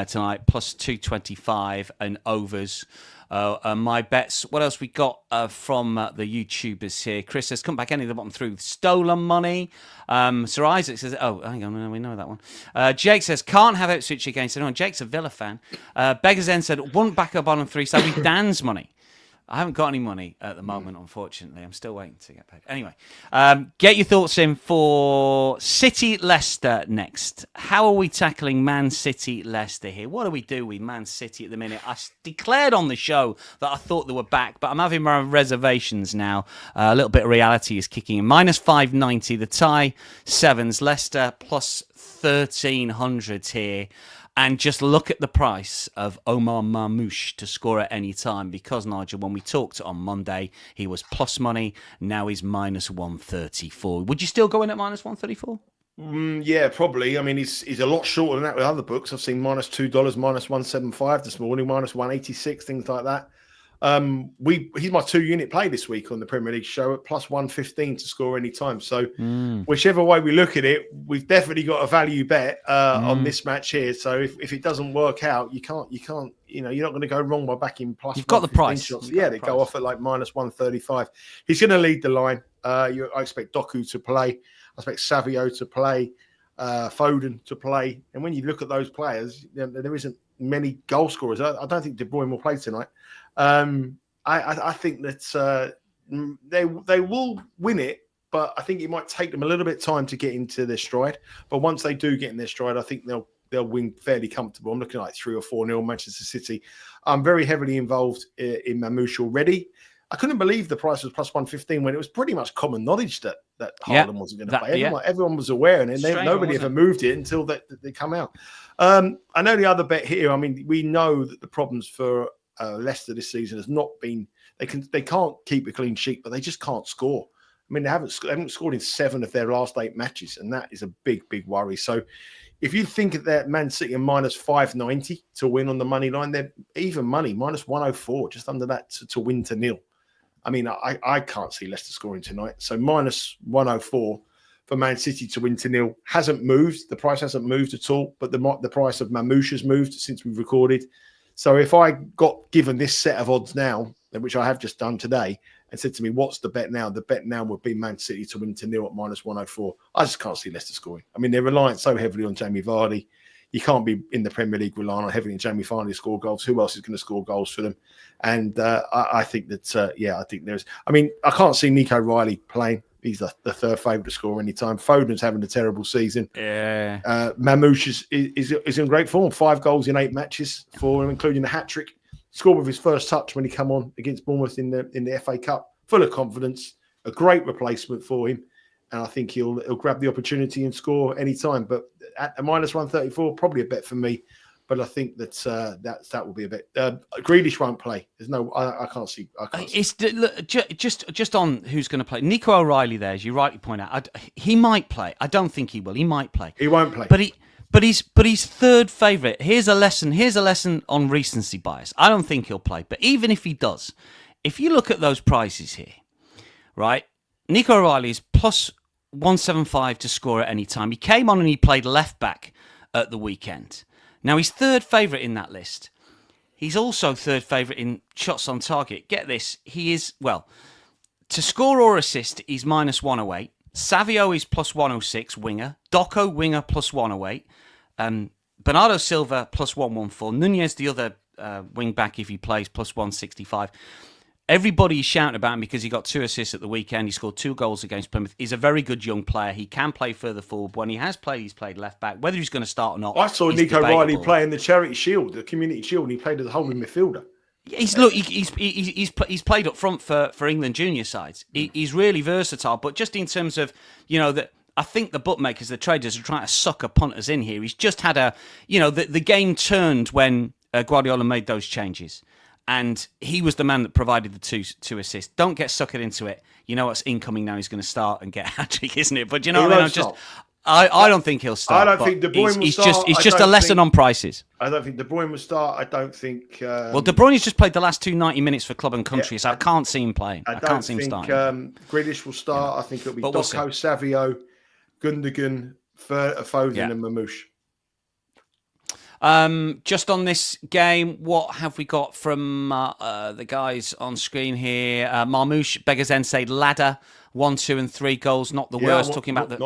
tonight, plus 225 and overs. My bets. What else we got from the YouTubers here? Chris says, come back any of the bottom through. Stolen money. Sir Isaac says, oh, hang on, we know that one. Jake says, can't have Ipswich against anyone. Jake's a Villa fan. Beggars End said, wouldn't back up bottom three, so it'll be Dan's money. I haven't got any money at the moment, unfortunately. I'm still waiting to get paid. Anyway, get your thoughts in for City Leicester next. How are we tackling Man City Leicester here? What do we do with Man City at the minute? I declared on the show that I thought they were back, but I'm having my reservations now. A little bit of reality is kicking in. Minus 590, the tie sevens. Leicester plus 1300 here. And just look at the price of Omar Marmoush to score at any time, because, Nigel, when we talked on Monday, he was plus money. Now he's minus 134. Would you still go in at minus 134? Yeah, probably. I mean, he's a lot shorter than that with other books. I've seen minus $2, minus 175 this morning, minus 186, things like that. He's my 2-unit play this week on the Premier League show at plus 115 to score any time. So whichever way we look at it, we've definitely got a value bet on this match here. So if it doesn't work out, you can't, you're not going to go wrong by backing plus. You've got the price. Shots. Yeah, they go off at like minus 135. He's going to lead the line. I expect Doku to play. I expect Savio to play, Foden to play. And when you look at those players, there isn't many goal scorers. I don't think De Bruyne will play tonight. I think that they will win it, but I think it might take them a little bit of time to get into their stride. But once they do get in their stride, I think they'll win fairly comfortable. I'm looking at like 3 or 4-0 Manchester City. I'm very heavily involved in Mamouche already. I couldn't believe the price was plus 115 when it was pretty much common knowledge that Haaland wasn't going to play. Everyone was aware, and nobody ever moved it until they come out. I know the other bet here. I mean, we know that the problems for Leicester this season has not been they can't keep a clean sheet, but they just can't score. I mean, they haven't scored in 7 of their last 8 matches, and that is a big worry. So if you think of that Man City and minus 590 to win on the money line, they're even money, minus 104, just under that to win to nil. I mean, I can't see Leicester scoring tonight. So minus 104 for Man City to win to nil hasn't moved. The price hasn't moved at all, but the price of Mamouche has moved since we've recorded. So if I got given this set of odds now, which I have just done today, and said to me, what's the bet now? The bet now would be Man City to win to nil at minus 104. I just can't see Leicester scoring. I mean, they're reliant so heavily on Jamie Vardy. You can't be in the Premier League relying on heavily on Jamie Vardy to score goals. Who else is going to score goals for them? And I think that, I think there's... I mean, I can't see Nico Riley playing. He's the third favourite to score any time. Foden's having a terrible season. Yeah. Mamouche is in great form. 5 goals in 8 matches for him, including a hat-trick. Scored with his first touch when he come on against Bournemouth in the FA Cup. Full of confidence. A great replacement for him. And I think he'll grab the opportunity and score any time. But at a minus 134, probably a bet for me. But I think that will be a bet. Grealish won't play. There's no. I can't see. Look, just on who's going to play. Nico O'Reilly there, as you rightly point out, he might play. I don't think he will. He might play. He won't play. But he's third favourite. Here's a lesson on recency bias. I don't think he'll play. But even if he does, if you look at those prices here, right? Nico O'Reilly is plus 175 to score at any time. He came on and he played left back at the weekend. Now, he's third favourite in that list. He's also third favourite in shots on target. Get this. He is, to score or assist, he's minus 108. Savio is plus 106, winger. Doco, winger, plus 108. Bernardo Silva, plus 114. Nunez, the other wing back, if he plays, plus 165. Everybody's shouting about him because he got 2 assists at the weekend. He scored 2 goals against Plymouth. He's a very good young player. He can play further forward. When he has played, he's played left back. Whether he's going to start or not, I saw Nico Riley play in the Charity Shield, the Community Shield, and he played as a holding midfielder. He's played up front for England junior sides. He's really versatile. But just in terms of that, I think the bookmakers, the traders, are trying to sucker punters in here. He's just had the game turned when Guardiola made those changes. And he was the man that provided the two assists. Don't get suckered into it. You know what's incoming now. He's going to start and get a hat-trick, isn't it? But you know what I mean? I don't think he'll start. I don't think De Bruyne will start. He's just a lesson on prices. I don't think De Bruyne will start. I don't think. Well, De Bruyne's just played the last 90 minutes for club and country, so I can't see him playing. I can't see him starting. Grealish will start. I think it'll be But Doku, Savio, Gundogan, Foden, and Mamouche. Just on this game, what have we got from the guys on screen here? Marmouche, Begazen say ladder, 1, 2, and 3 goals, not the worst. Talking about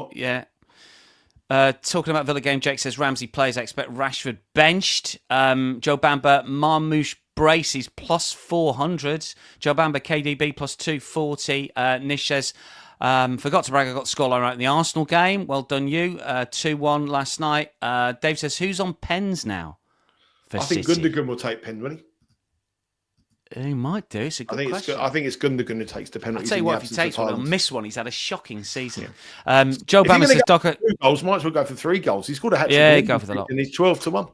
talking about Villa game, Jake says Ramsey plays. I expect Rashford benched. Joe Bamba, Marmouche braces plus 400. Joe Bamba, KDB plus 240. Nish says, forgot to brag, I got the scoreline right in the Arsenal game. Well done, you. 2-1 last night. Dave says, who's on pens now for City? I think Gundogan will take pen, won't he? He might do. It's a good question. I think it's Gundogan who takes the penalty. I'll tell you what, if he takes one, he'll miss one. He's had a shocking season. Joe Bama says, Docker... 2 goals, might as well go for 3 goals. He's got a hat trick. Yeah, go for the lot. And he's 12-1.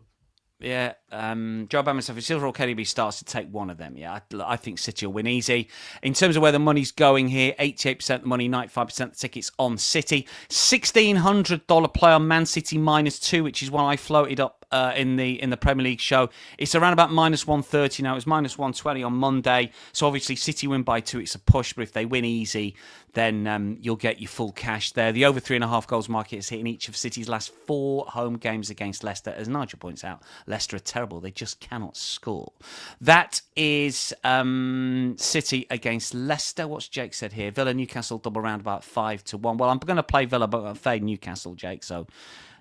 Yeah, Joe Bama says, if Silver or KDB starts to take one of them, I think City will win easy. In terms of where the money's going here, 88% the money, 95% the tickets on City. $1,600 play on Man City -2, which is one I floated up in the Premier League show. It's around about -130 now. It was -120 on Monday. So obviously City win by 2, it's a push, but if they win easy, then you'll get your full cash there. The over 3.5 goals market is hitting each of City's last 4 home games against Leicester. As Nigel points out, Leicester are terrible. They just cannot score. That is City against Leicester. What's Jake said here? Villa, Newcastle, double round about 5-1. Well, I'm going to play Villa, but I'm going to fade Newcastle, Jake, so...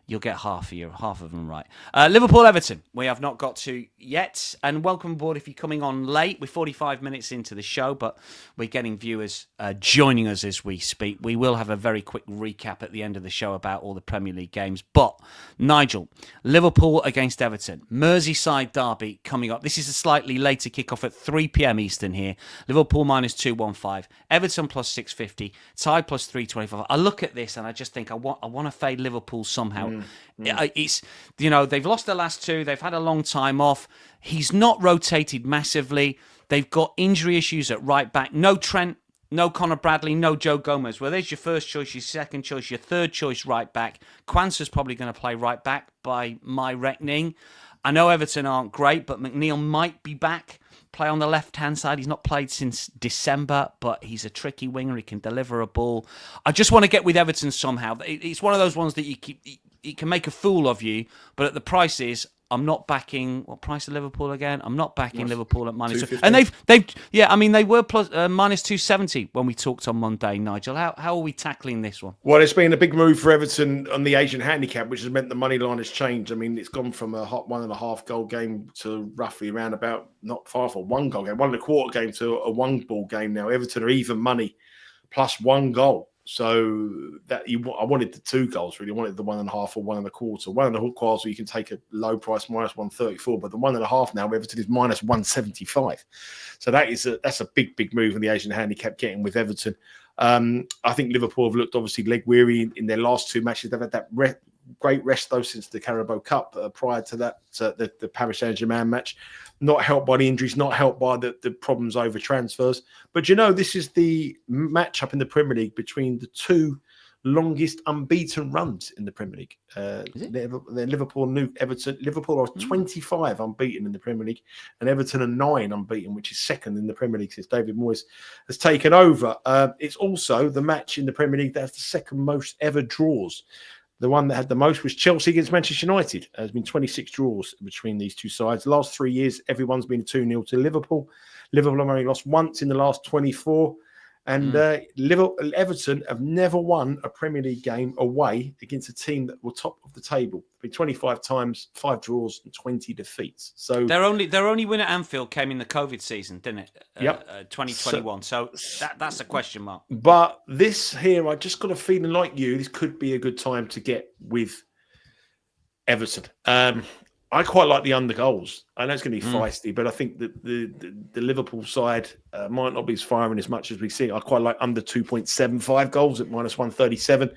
you'll get half of them right. Liverpool, Everton, we have not got to yet. And welcome aboard if you're coming on late. We're 45 minutes into the show, but we're getting viewers joining us as we speak. We will have a very quick recap at the end of the show about all the Premier League games. But, Nigel, Liverpool against Everton. Merseyside derby coming up. This is a slightly later kickoff at 3 p.m. Eastern here. Liverpool -215. Everton plus 650. Tide plus 325. I look at this and I just think I want to fade Liverpool somehow. It's, they've lost their last 2. They've had a long time off. He's not rotated massively. They've got injury issues at right back. No Trent, no Conor Bradley, no Joe Gomez. Well, there's your first choice, your second choice, your third choice right back. Kwanzaa's probably going to play right back by my reckoning. I know Everton aren't great, but McNeil might be back. Play on the left-hand side. He's not played since December, but he's a tricky winger. He can deliver a ball. I just want to get with Everton somehow. It's one of those ones that it can make a fool of you, but at the prices, I'm not backing. What price of Liverpool again? I'm not backing Liverpool at -2. And they were plus -270 when we talked on Monday. Nigel, how are we tackling this one? Well, it's been a big move for Everton on the Asian handicap, which has meant the money line has changed. I mean, it's gone from a hot 1.5 goal game to roughly around about not far from 1 goal game, 1.25 game to a 1 ball game now. Everton are even money plus 1 goal. So that I wanted the 2 goals really. I wanted the 1.5 or 1.25. 1.25 you can take a low price -134, but the 1.5 now Everton is -175. So that's a big move in the Asian handicap getting with Everton. I think Liverpool have looked obviously leg weary in their last 2 matches. They've had that great rest though since the Carabao Cup. Prior to that, the Paris Saint-Germain match, not helped by the injuries, not helped by the problems over transfers. But this is the matchup in the Premier League between the 2 longest unbeaten runs in the Premier League. They're Liverpool and Everton. Liverpool are 25 unbeaten in the Premier League, and Everton are 9 unbeaten, which is second in the Premier League since David Moyes has taken over. It's also the match in the Premier League that has the second most ever draws. The one that had the most was Chelsea against Manchester United. There's been 26 draws between these 2 sides. The last 3 years, everyone's been 2-0 to Liverpool. Liverpool have only lost once in the last 24. And Everton have never won a Premier League game away against a team that were top of the table. It's been 25 times, 5 draws and 20 defeats. So their only win at Anfield came in the COVID season, didn't it? 2021. So that's a question mark. But this here, I just got a feeling like you, this could be a good time to get with Everton. I quite like the under goals. I know it's going to be feisty, but I think that the Liverpool side might not be firing as much as we see. I quite like under 2.75 goals at -137.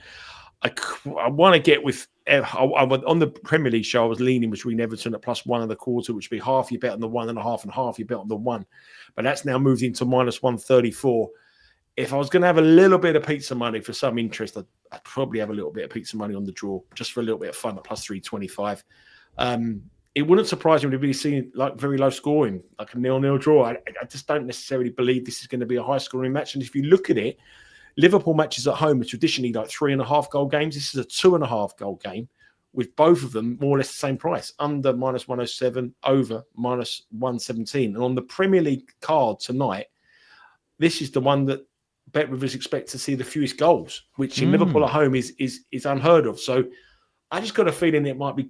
I want to get with on the Premier League show. I was leaning between Everton at +1.25, which would be half your bet on the 1.5 and half your bet on the 1. But that's now moved into -134. if I was going to have a little bit of pizza money for some interest, I'd probably have a little bit of pizza money on the draw, just for a little bit of fun at plus 325. It wouldn't surprise me to be seeing like very low scoring, like a 0-0 draw. I just don't necessarily believe this is going to be a high scoring match. And if you look at it, Liverpool matches at home are traditionally like 3.5 goal games. This is a 2.5 goal game, with both of them more or less the same price, under minus 107, over minus 117. And on the Premier League card tonight, this is the one that Bet Rivers expect to see the fewest goals, which in Liverpool at home is unheard of. So I just got a feeling it might be.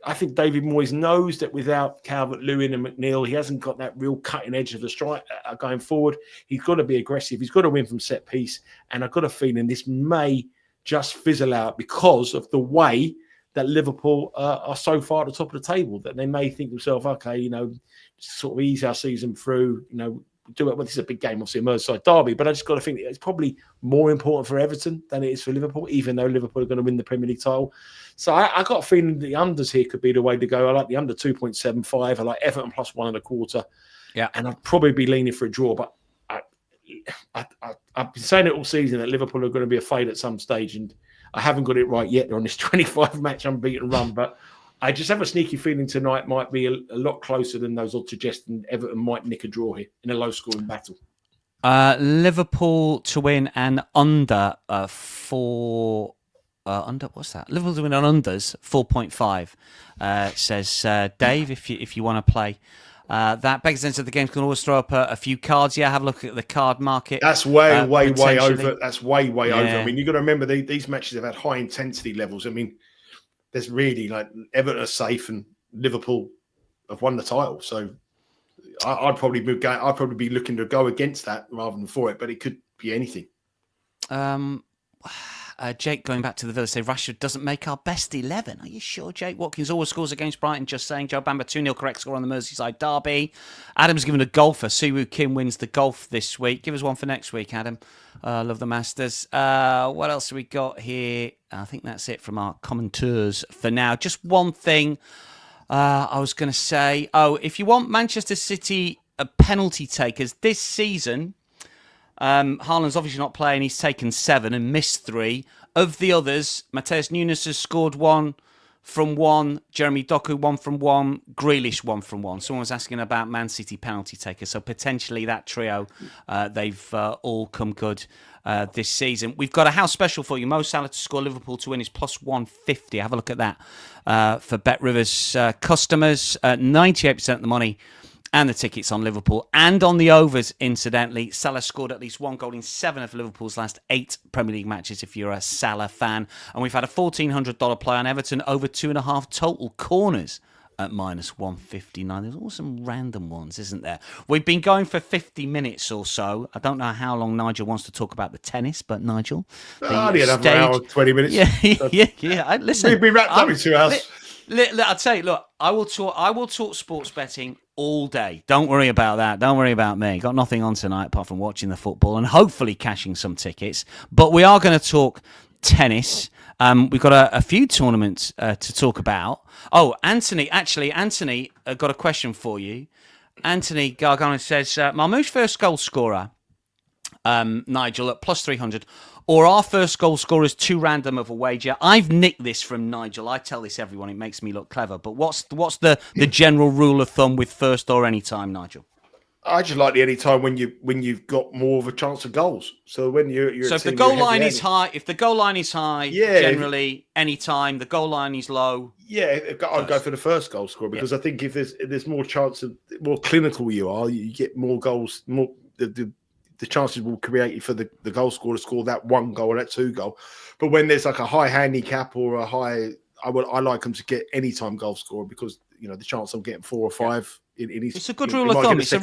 I think David Moyes knows that without Calvert-Lewin and McNeil, he hasn't got that real cutting edge of the strike going forward. He's got to be aggressive. He's got to win from set piece. And I've got a feeling this may just fizzle out because of the way that Liverpool are so far at the top of the table that they may think themselves, okay, just sort of ease our season through, do it. Well, this is a big game, obviously, a Merseyside derby, but I just got to think it's probably more important for Everton than it is for Liverpool, even though Liverpool are going to win the Premier League title. So I got a feeling the unders here could be the way to go. I like the under 2.75. I like Everton plus 1.25. Yeah, and I'd probably be leaning for a draw. But I've been saying it all season that Liverpool are going to be a fade at some stage, and I haven't got it right yet. They're on this 25-match unbeaten run, but I just have a sneaky feeling tonight might be a lot closer than those odds suggest, and Everton might nick a draw here in a low-scoring battle. Liverpool to win and under under what's that? Liverpool to win on unders 4.5. Says Dave, if you want to play. That begs into the games can always throw up a few cards. Yeah, have a look at the card market. That's way over. That's way over. I mean, you've got to remember these matches have had high intensity levels. I mean, there's really like Everton are safe and Liverpool have won the title. So I'd probably be looking to go against that rather than for it, but it could be anything. Jake, going back to the Villa, say Rashford doesn't make our best 11. Are you sure, Jake? Watkins always scores against Brighton, just saying. Joe Bamba, 2-0 correct score on the Merseyside derby. Adam's given a golfer. Siwoo Kim wins the golf this week. Give us one for next week, Adam. Love the Masters. What else have we got here? I think that's it from our commenters for now. Just one thing I was going to say. If you want Manchester City penalty takers this season, Haaland's obviously not playing. He's taken 7 and missed 3. Of the others, Mateus Nunes has scored 1 from 1. Jeremy Doku 1 from 1. Grealish 1 from 1. Someone was asking about Man City penalty takers. So potentially that trio, they've all come good this season. We've got a house special for you. Mo Salah to score, Liverpool to win is plus 150. Have a look at that for Bet Rivers customers. 98% of the money and the tickets on Liverpool and on the overs, incidentally. Salah scored at least 1 goal in 7 of Liverpool's last 8 Premier League matches, if you're a Salah fan. And we've had a $1,400 play on Everton over 2.5 total corners at minus 159. There's also some random ones, isn't there? We've been going for 50 minutes or so. I don't know how long Nigel wants to talk about the tennis, but Nigel, only another hour, 20 minutes. Yeah. Listen, we wrapped up in 2 hours. I'll tell you, look, I will talk sports betting all day. Don't worry about that. Don't worry about me. Got nothing on tonight apart from watching the football and hopefully cashing some tickets. But we are going to talk tennis. We've got a few tournaments to talk about. Oh, Anthony got a question for you. Anthony Gargano says, Marmoush first goal scorer, Nigel, at plus 300. Or our first goal scorer is too random of a wager. I've nicked this from Nigel. I tell this everyone. It makes me look clever. But what's the general rule of thumb with first or any time, Nigel? I just like the any time when you've got more of a chance of goals. So when you're so if the goal line is high, generally any time. The goal line is low. Yeah, I'd go for the first goal scorer because I think if there's more chance of more clinical you are, you get more goals. More the chances will create for the goal scorer to score that 1 goal or that 2 goal. But when there's like a high handicap or a high, I like them to get any time goal scorer because the chance I'm getting 4 or 5. It's a good rule of thumb. It's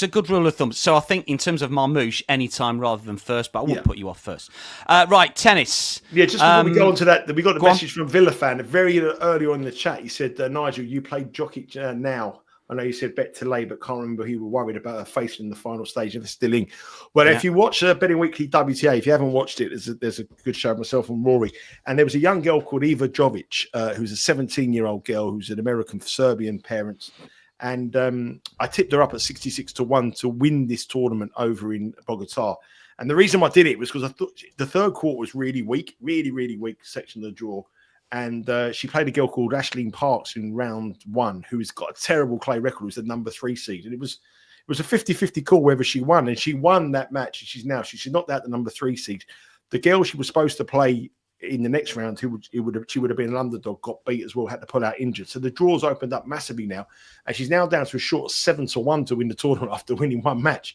a good rule of thumb. So I think in terms of Marmoush, any time rather than first, but I wouldn't put you off first. Right, tennis. Yeah, just before we go on to that, we got a message from Villa fan very early on in the chat. He said, Nigel, you played Jokic now. I know you said bet to lay, but can't remember who you were worried about her facing in the final stage of the Stilling. Well, if you watch Betting Weekly WTA, if you haven't watched it, there's a good show of myself and Rory. And there was a young girl called Eva Jovic, who's a 17-year-old girl who's an American Serbian parents. And I tipped her up at 66-1 to win this tournament over in Bogota. And the reason I did it was because I thought the third quarter was really weak, really weak section of the draw. And she played a girl called Aisling Parks in round 1, who's got a terrible clay record, who's the number 3 seed. And it was a 50-50 call whether she won. And she won that match. She's knocked out the number 3 seed. The girl she was supposed to play in the next round, she would have been an underdog, got beat as well, had to pull out injured. So the draw's opened up massively now. And she's now down to a short 7-1 to win the tournament after winning one match.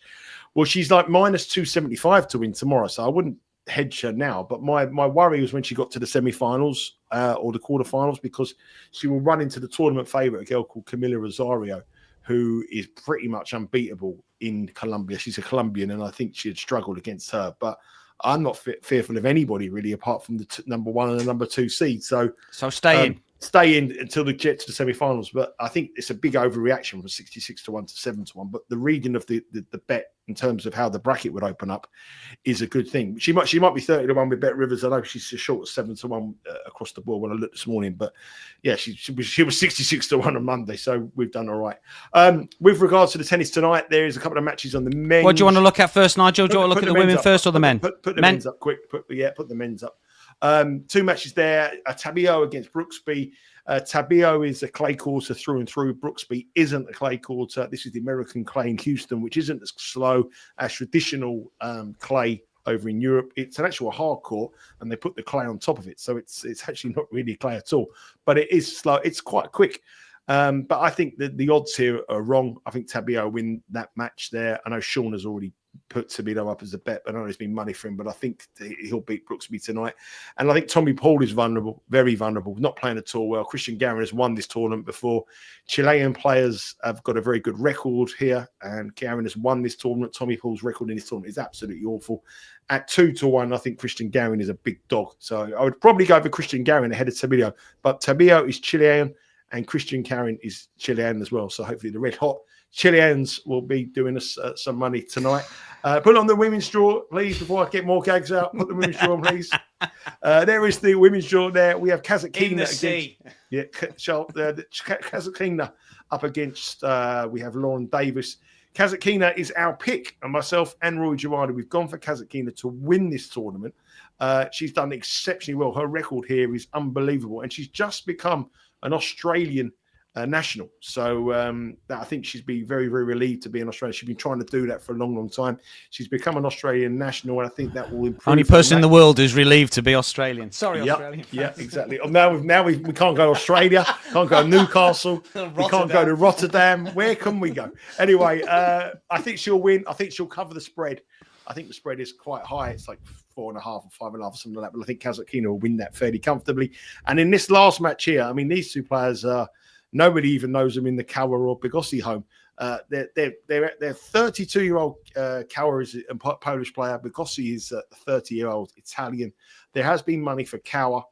Well, she's like minus 275 to win tomorrow. So I wouldn't hedge her now. But my worry was when she got to the semi-finals or the quarterfinals, because she will run into the tournament favourite, a girl called Camila Rosario, who is pretty much unbeatable in Colombia. She's a Colombian, and I think she'd struggled against her. But I'm not fearful of anybody, really, apart from the number 1 and the number 2 seed. So stay in until they get to the semi-finals. But I think it's a big overreaction from 66-1 to 7-1. But the reading of the bet in terms of how the bracket would open up is a good thing. She might be 30-1 with Bet Rivers. I know she's short 7-1 across the board when I looked this morning. But yeah, she was 66-1 on Monday, so we've done all right. With regards to the tennis tonight, there is a couple of matches on the men's. What do you want to look at first, Nigel? Do you want to look at the women first or the men? Put the men's up quick. Put the men's up. 2 matches there. Tabilo against Brooksby. Tabilo is a clay quarter through and through. Brooksby isn't a clay quarter. This is the American clay in Houston, which isn't as slow as traditional clay over in Europe. It's an actual hard court, and they put the clay on top of it. So it's actually not really clay at all. But it is slow. It's quite quick. But I think the odds here are wrong. I think Tabilo win that match there. I know Sean has already put Tabilo up as a bet, but I know there's been money for him, but I think he'll beat Brooksby tonight. And I think Tommy Paul is vulnerable, very vulnerable, not playing at all well. Cristian Garin has won this tournament before. Chilean players have got a very good record here, and Garin has won this tournament. Tommy Paul's record in this tournament is absolutely awful. At 2-1, I think Cristian Garin is a big dog. So I would probably go for Cristian Garin ahead of Tabilo, but Tabilo is Chilean and Cristian Garin is Chilean as well. So hopefully the red hot Chileans will be doing us some money tonight. Put on the women's draw, please, before I get more gags out. Put the women's draw on, please. There is the women's draw there. We have Kasatkina Kasatkina up against, we have Lauren Davis. Kasatkina is our pick, and myself and Roy Girardi, we've gone for Kasatkina to win this tournament. She's done exceptionally well. Her record here is unbelievable, and she's just become an Australian national. So I think she's been very, very relieved to be an Australian. She's been trying to do that for a long, long time. She's become an Australian national, and I think that will improve. Only person in the world who's relieved to be Australian. Sorry, Australian. Yeah, exactly. Now we can't go to Australia, can't go to Newcastle, we can't go to Rotterdam. Where can we go? Anyway, I think she'll win. I think she'll cover the spread. I think the spread is quite high. It's like 4.5 or 5.5 or something like that. But I think Kasatkina will win that fairly comfortably. And in this last match here, I mean, these two players, nobody even knows them in the Kawa or Pigossi home. They're 32-year-old Kawa is a Polish player. Pigossi is a 30-year-old Italian. There has been money for Kawa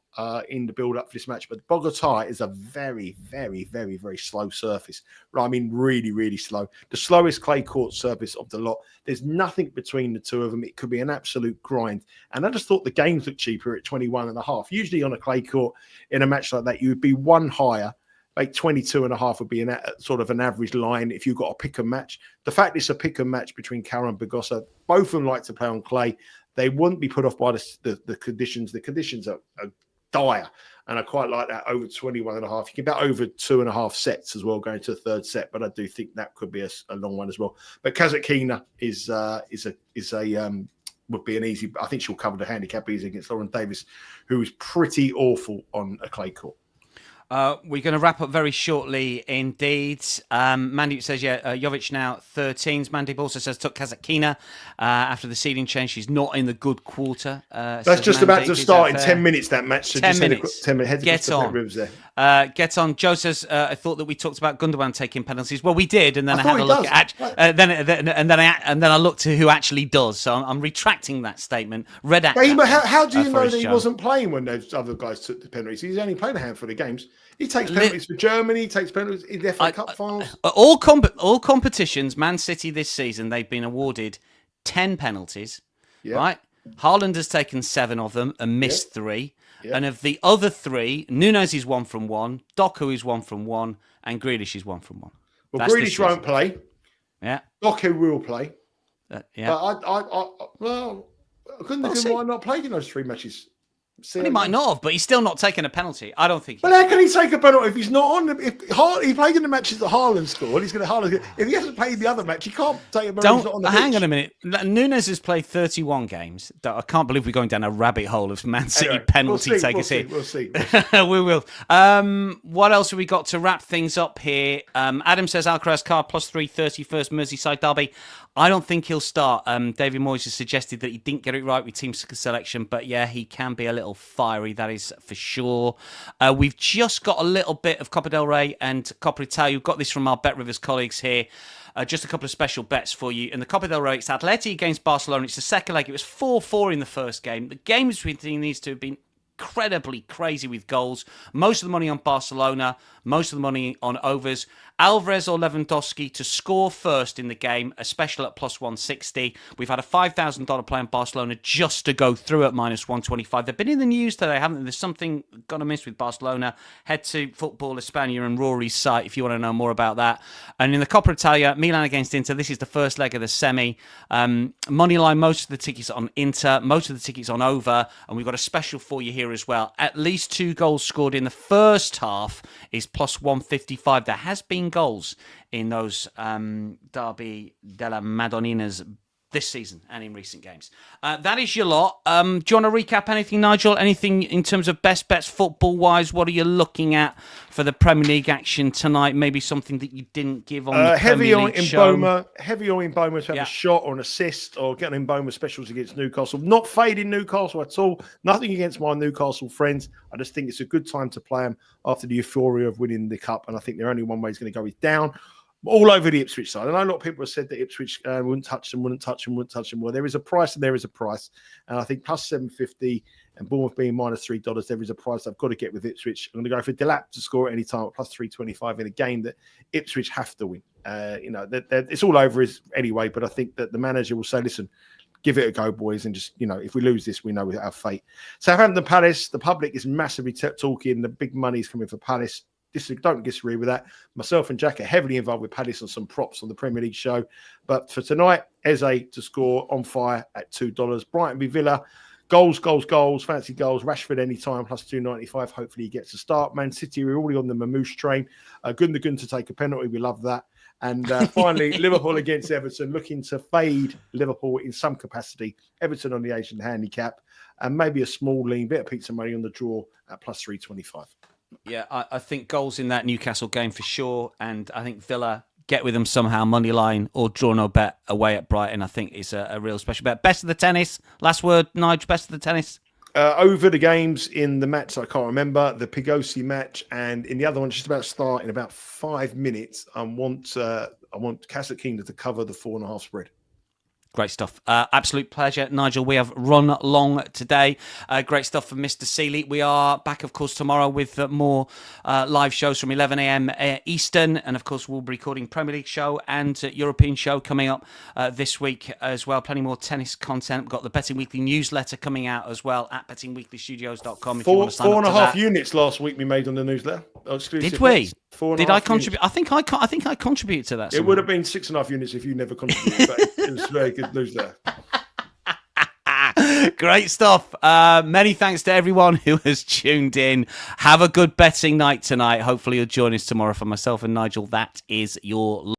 in the build-up for this match, but Bogota is a very, very, very, very slow surface. I mean, really, really slow. The slowest clay court surface of the lot. There's nothing between the two of them. It could be an absolute grind. And I just thought the games looked cheaper at 21.5. Usually on a clay court in a match like that, you would be one higher. Like 22.5 would be an sort of an average line if you've got a pick and match. The fact it's a pick and match between Kawa and Pigossi, both of them like to play on clay. They wouldn't be put off by the conditions. The conditions are dire, and I quite like that over 21.5. You can bet over 2.5 sets as well, going to the third set. But I do think that could be a long one as well. But Kasatkina would be an easy. I think she'll cover the handicap easy against Lauren Davis, who is pretty awful on a clay court. We're going to wrap up very shortly indeed. Mandy says, Jovic now 13s. Mandy also says took Kasatkina after the seeding change. She's not in the good quarter. That's just Mandy. About to start in 10 minutes, that match. So 10 minutes. 10 minutes. Get on. Get on. Joe says, I thought that we talked about Gundogan taking penalties. Well, we did, and then I had a look at then I looked to who actually does. So I'm retracting that statement. How do you know that he wasn't playing when those other guys took the penalties? He's only played a handful of games. He takes penalties for Germany. He takes penalties in the FA Cup finals. All competitions, Man City this season, they've been awarded 10 penalties. Yeah. Right? Haaland has taken 7 of them and missed 3. Yeah. And of the other 3, Nunes is 1 from 1, Doku is 1 from 1, and Grealish is 1 from 1. Well, Grealish won't play. Yeah. Doku will play. Yeah. But why not play in those 3 matches? Well, he might not have, but he's still not taking a penalty. I don't think. But how can he take a penalty if he's not on? If he played in the matches that Haaland scored, he's going to. If he hasn't played the other match, he can't take a penalty. He's not on the hang pitch. on a minute. Nunes has played 31 games. I can't believe we're going down a rabbit hole of Man City penalty takers here. We'll see. We will. What else have we got to wrap things up here? Adam says Alcaraz card plus 330 first Merseyside derby. I don't think he'll start. David Moyes has suggested that he didn't get it right with team selection, but yeah, he can be a little fiery, that is for sure. We've just got a little bit of Coppa del Rey and Coppa Italia. We've got this from our Bet Rivers colleagues here. Just a couple of special bets for you. In the Coppa del Rey, it's Atleti against Barcelona. It's the second leg. It was 4-4 in the first game. The games between these two have been incredibly crazy with goals. Most of the money on Barcelona, most of the money on overs. Alvarez or Lewandowski to score first in the game, a special at plus 160. We've had a $5,000 play on Barcelona just to go through at minus 125. They've been in the news today, haven't they? There's something gone amiss with Barcelona. Head to Football España and Rory's site if you want to know more about that. And in the Coppa Italia, Milan against Inter. This is the first leg of the semi. Moneyline, most of the tickets on Inter, most of the tickets on over. And we've got a special for you here as well. At least 2 goals scored in the first half is plus 155. There has been goals in those Derby della Madonninas this season and in recent games. That is your lot. Do you want to recap anything, Nigel? Anything in terms of best bets football-wise? What are you looking at for the Premier League action tonight? Maybe something that you didn't give on the Premier League show. Heavy on Bournemouth to have a shot or an assist or getting Bournemouth specials against Newcastle. Not fading Newcastle at all. Nothing against my Newcastle friends. I just think it's a good time to play them after the euphoria of winning the Cup. And I think the only one way he's going to go is down. All over the Ipswich side. I know a lot of people have said that Ipswich wouldn't touch them. Well, there is a price and there is a price. And I think plus 750 and Bournemouth being minus $3, there is a price I've got to get with Ipswich. I'm going to go for Delap to score at any time at plus 325 in a game that Ipswich have to win. It's all over anyway, but I think that the manager will say, listen, give it a go, boys, and just, if we lose this, we know our fate. Southampton Palace, the public is massively talking. The big money's coming for Palace. Don't disagree with that. Myself and Jack are heavily involved with Palace on some props on the Premier League show. But for tonight, Eze to score on fire at $2. Brighton v Villa, goals, fancy goals. Rashford anytime plus 295. Hopefully he gets a start. Man City, we're already on the Mamouche train. Gundogan to take a penalty. We love that. And finally, Liverpool against Everton, looking to fade Liverpool in some capacity. Everton on the Asian handicap. And maybe a small lean, bit of pizza money on the draw at plus 325. Yeah, I think goals in that Newcastle game for sure. And I think Villa get with them somehow, money line or draw no bet away at Brighton. I think is a real special bet. Best of the tennis. Last word, Nigel, best of the tennis. Over the games in the match, I can't remember, the Pigossi match, and in the other one, just about to start in about 5 minutes. I want Kasatkina to cover the 4.5 spread. Great stuff. Absolute pleasure, Nigel. We have run long today. Great stuff from Mr. Seeley. We are back, of course, tomorrow with more live shows from 11 a.m. Eastern. And, of course, we'll be recording Premier League show and European show coming up this week as well. Plenty more tennis content. We've got the Betting Weekly newsletter coming out as well at bettingweeklystudios.com if you want to sign up to that. 4.5 units last week we made on the newsletter. Did we? Did I contribute? Units. I think I contributed to that. It would have been 6.5 units if you never contributed. But it was very good newsletter. Great stuff. Many thanks to everyone who has tuned in. Have a good betting night tonight. Hopefully you'll join us tomorrow. For myself and Nigel, that is your